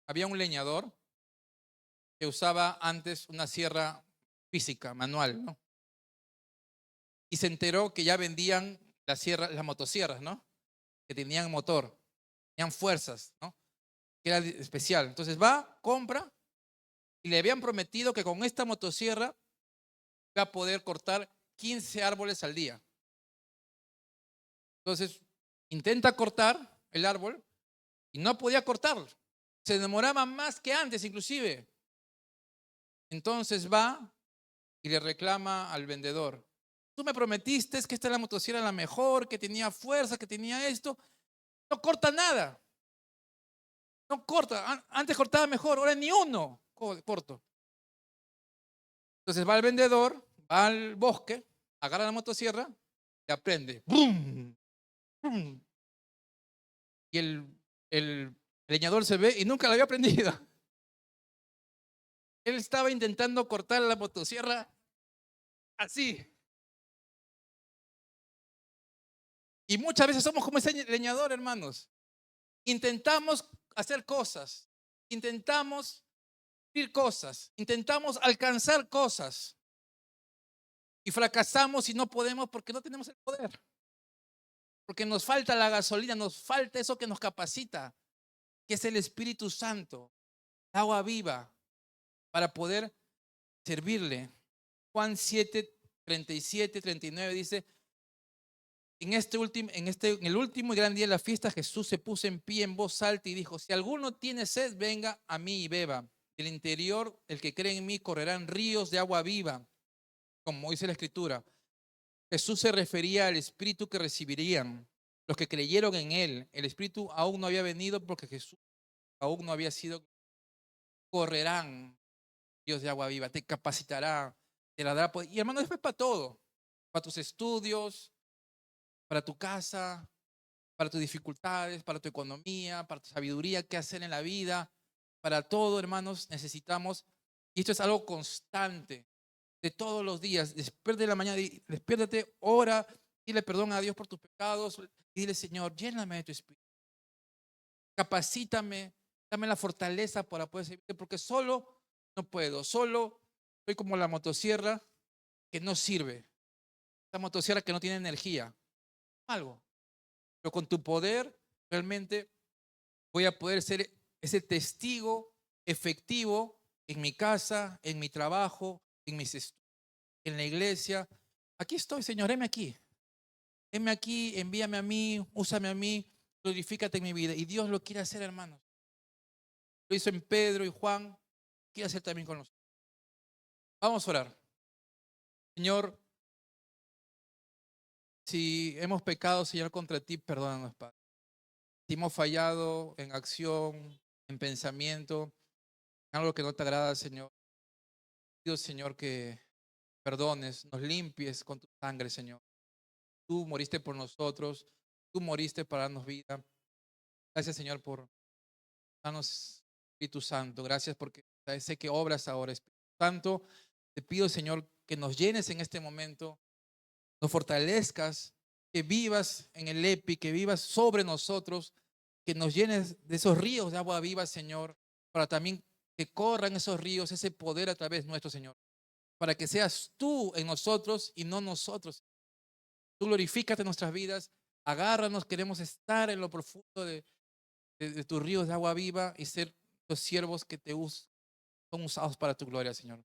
Había un leñador que usaba antes una sierra física, manual, ¿no? Y se enteró que ya vendían las motosierras, ¿no? Que tenían motor, tenían fuerzas, ¿no? Que era especial. Entonces va, compra y le habían prometido que con esta motosierra iba a poder cortar 15 árboles al día. Entonces intenta cortar el árbol y no podía cortarlo. Se demoraba más que antes inclusive. Entonces va y le reclama al vendedor. Tú me prometiste que esta es la motosierra la mejor, que tenía fuerza, que tenía esto. No corta nada. No corta. Antes cortaba mejor, ahora ni uno corto. Entonces va el vendedor, va al bosque, agarra la motosierra y aprende. ¡Bum! ¡Bum! Y el leñador se ve y nunca la había aprendido. Él estaba intentando cortar la motosierra así. Y muchas veces somos como ese leñador, hermanos. Intentamos hacer cosas, intentamos cumplir cosas, intentamos alcanzar cosas y fracasamos y no podemos porque no tenemos el poder. Porque nos falta la gasolina, nos falta eso que nos capacita, que es el Espíritu Santo, el agua viva, para poder servirle. Juan 7, 37, 39 dice, en el último y gran día de la fiesta, Jesús se puso en pie en voz alta y dijo, si alguno tiene sed, venga a mí y beba. Del interior, el que cree en mí, correrán ríos de agua viva, como dice la Escritura. Jesús se refería al Espíritu que recibirían los que creyeron en Él. El Espíritu aún no había venido porque Jesús aún no había sido. Correrán ríos de agua viva, te capacitará, te la dará poder. Y hermano, después para todo, para tus estudios, para tu casa, para tus dificultades, para tu economía, para tu sabiduría, qué hacer en la vida. Para todo, hermanos, necesitamos, y esto es algo constante, de todos los días. Despiértate de la mañana, despiértate, ora, dile perdón a Dios por tus pecados, y dile, Señor, lléname de tu espíritu, capacítame, dame la fortaleza para poder servirte, porque solo no puedo, solo soy como la motosierra que no sirve, la motosierra que no tiene energía, algo. Pero con tu poder realmente voy a poder ser ese testigo efectivo en mi casa, en mi trabajo, en mis estudios, en la iglesia. Aquí estoy, Señor, heme aquí. Heme aquí, envíame a mí, úsame a mí, glorifícate en mi vida. Y Dios lo quiere hacer, hermanos. Lo hizo en Pedro y Juan, quiere hacer también con nosotros. Vamos a orar. Señor, si hemos pecado, Señor, contra ti, perdónanos, Padre. Si hemos fallado en acción, en pensamiento, en algo que no te agrada, Señor, pido, Señor, que perdones, nos limpies con tu sangre, Señor. Tú moriste por nosotros, tú moriste para darnos vida. Gracias, Señor, por darnos Espíritu Santo. Gracias porque sé que obras ahora, Espíritu Santo. Te pido, Señor, que nos llenes en este momento, nos fortalezcas, que vivas en el EPI, que vivas sobre nosotros, que nos llenes de esos ríos de agua viva, Señor, para también que corran esos ríos, ese poder a través nuestro, Señor, para que seas tú en nosotros y no nosotros. Tú glorifícate en nuestras vidas, agárranos, queremos estar en lo profundo de tus ríos de agua viva y ser los siervos que son usados para tu gloria, Señor.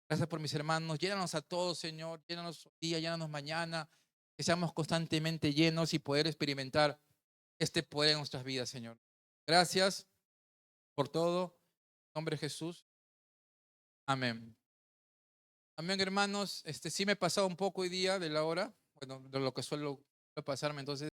Gracias por mis hermanos, llénanos a todos, Señor, llénanos hoy día, llénanos mañana, que seamos constantemente llenos y poder experimentar este poder en nuestras vidas, Señor. Gracias por todo. En nombre de Jesús. Amén. Amén, hermanos. Sí me he pasado un poco hoy día de la hora, bueno, de lo que suelo pasarme, entonces.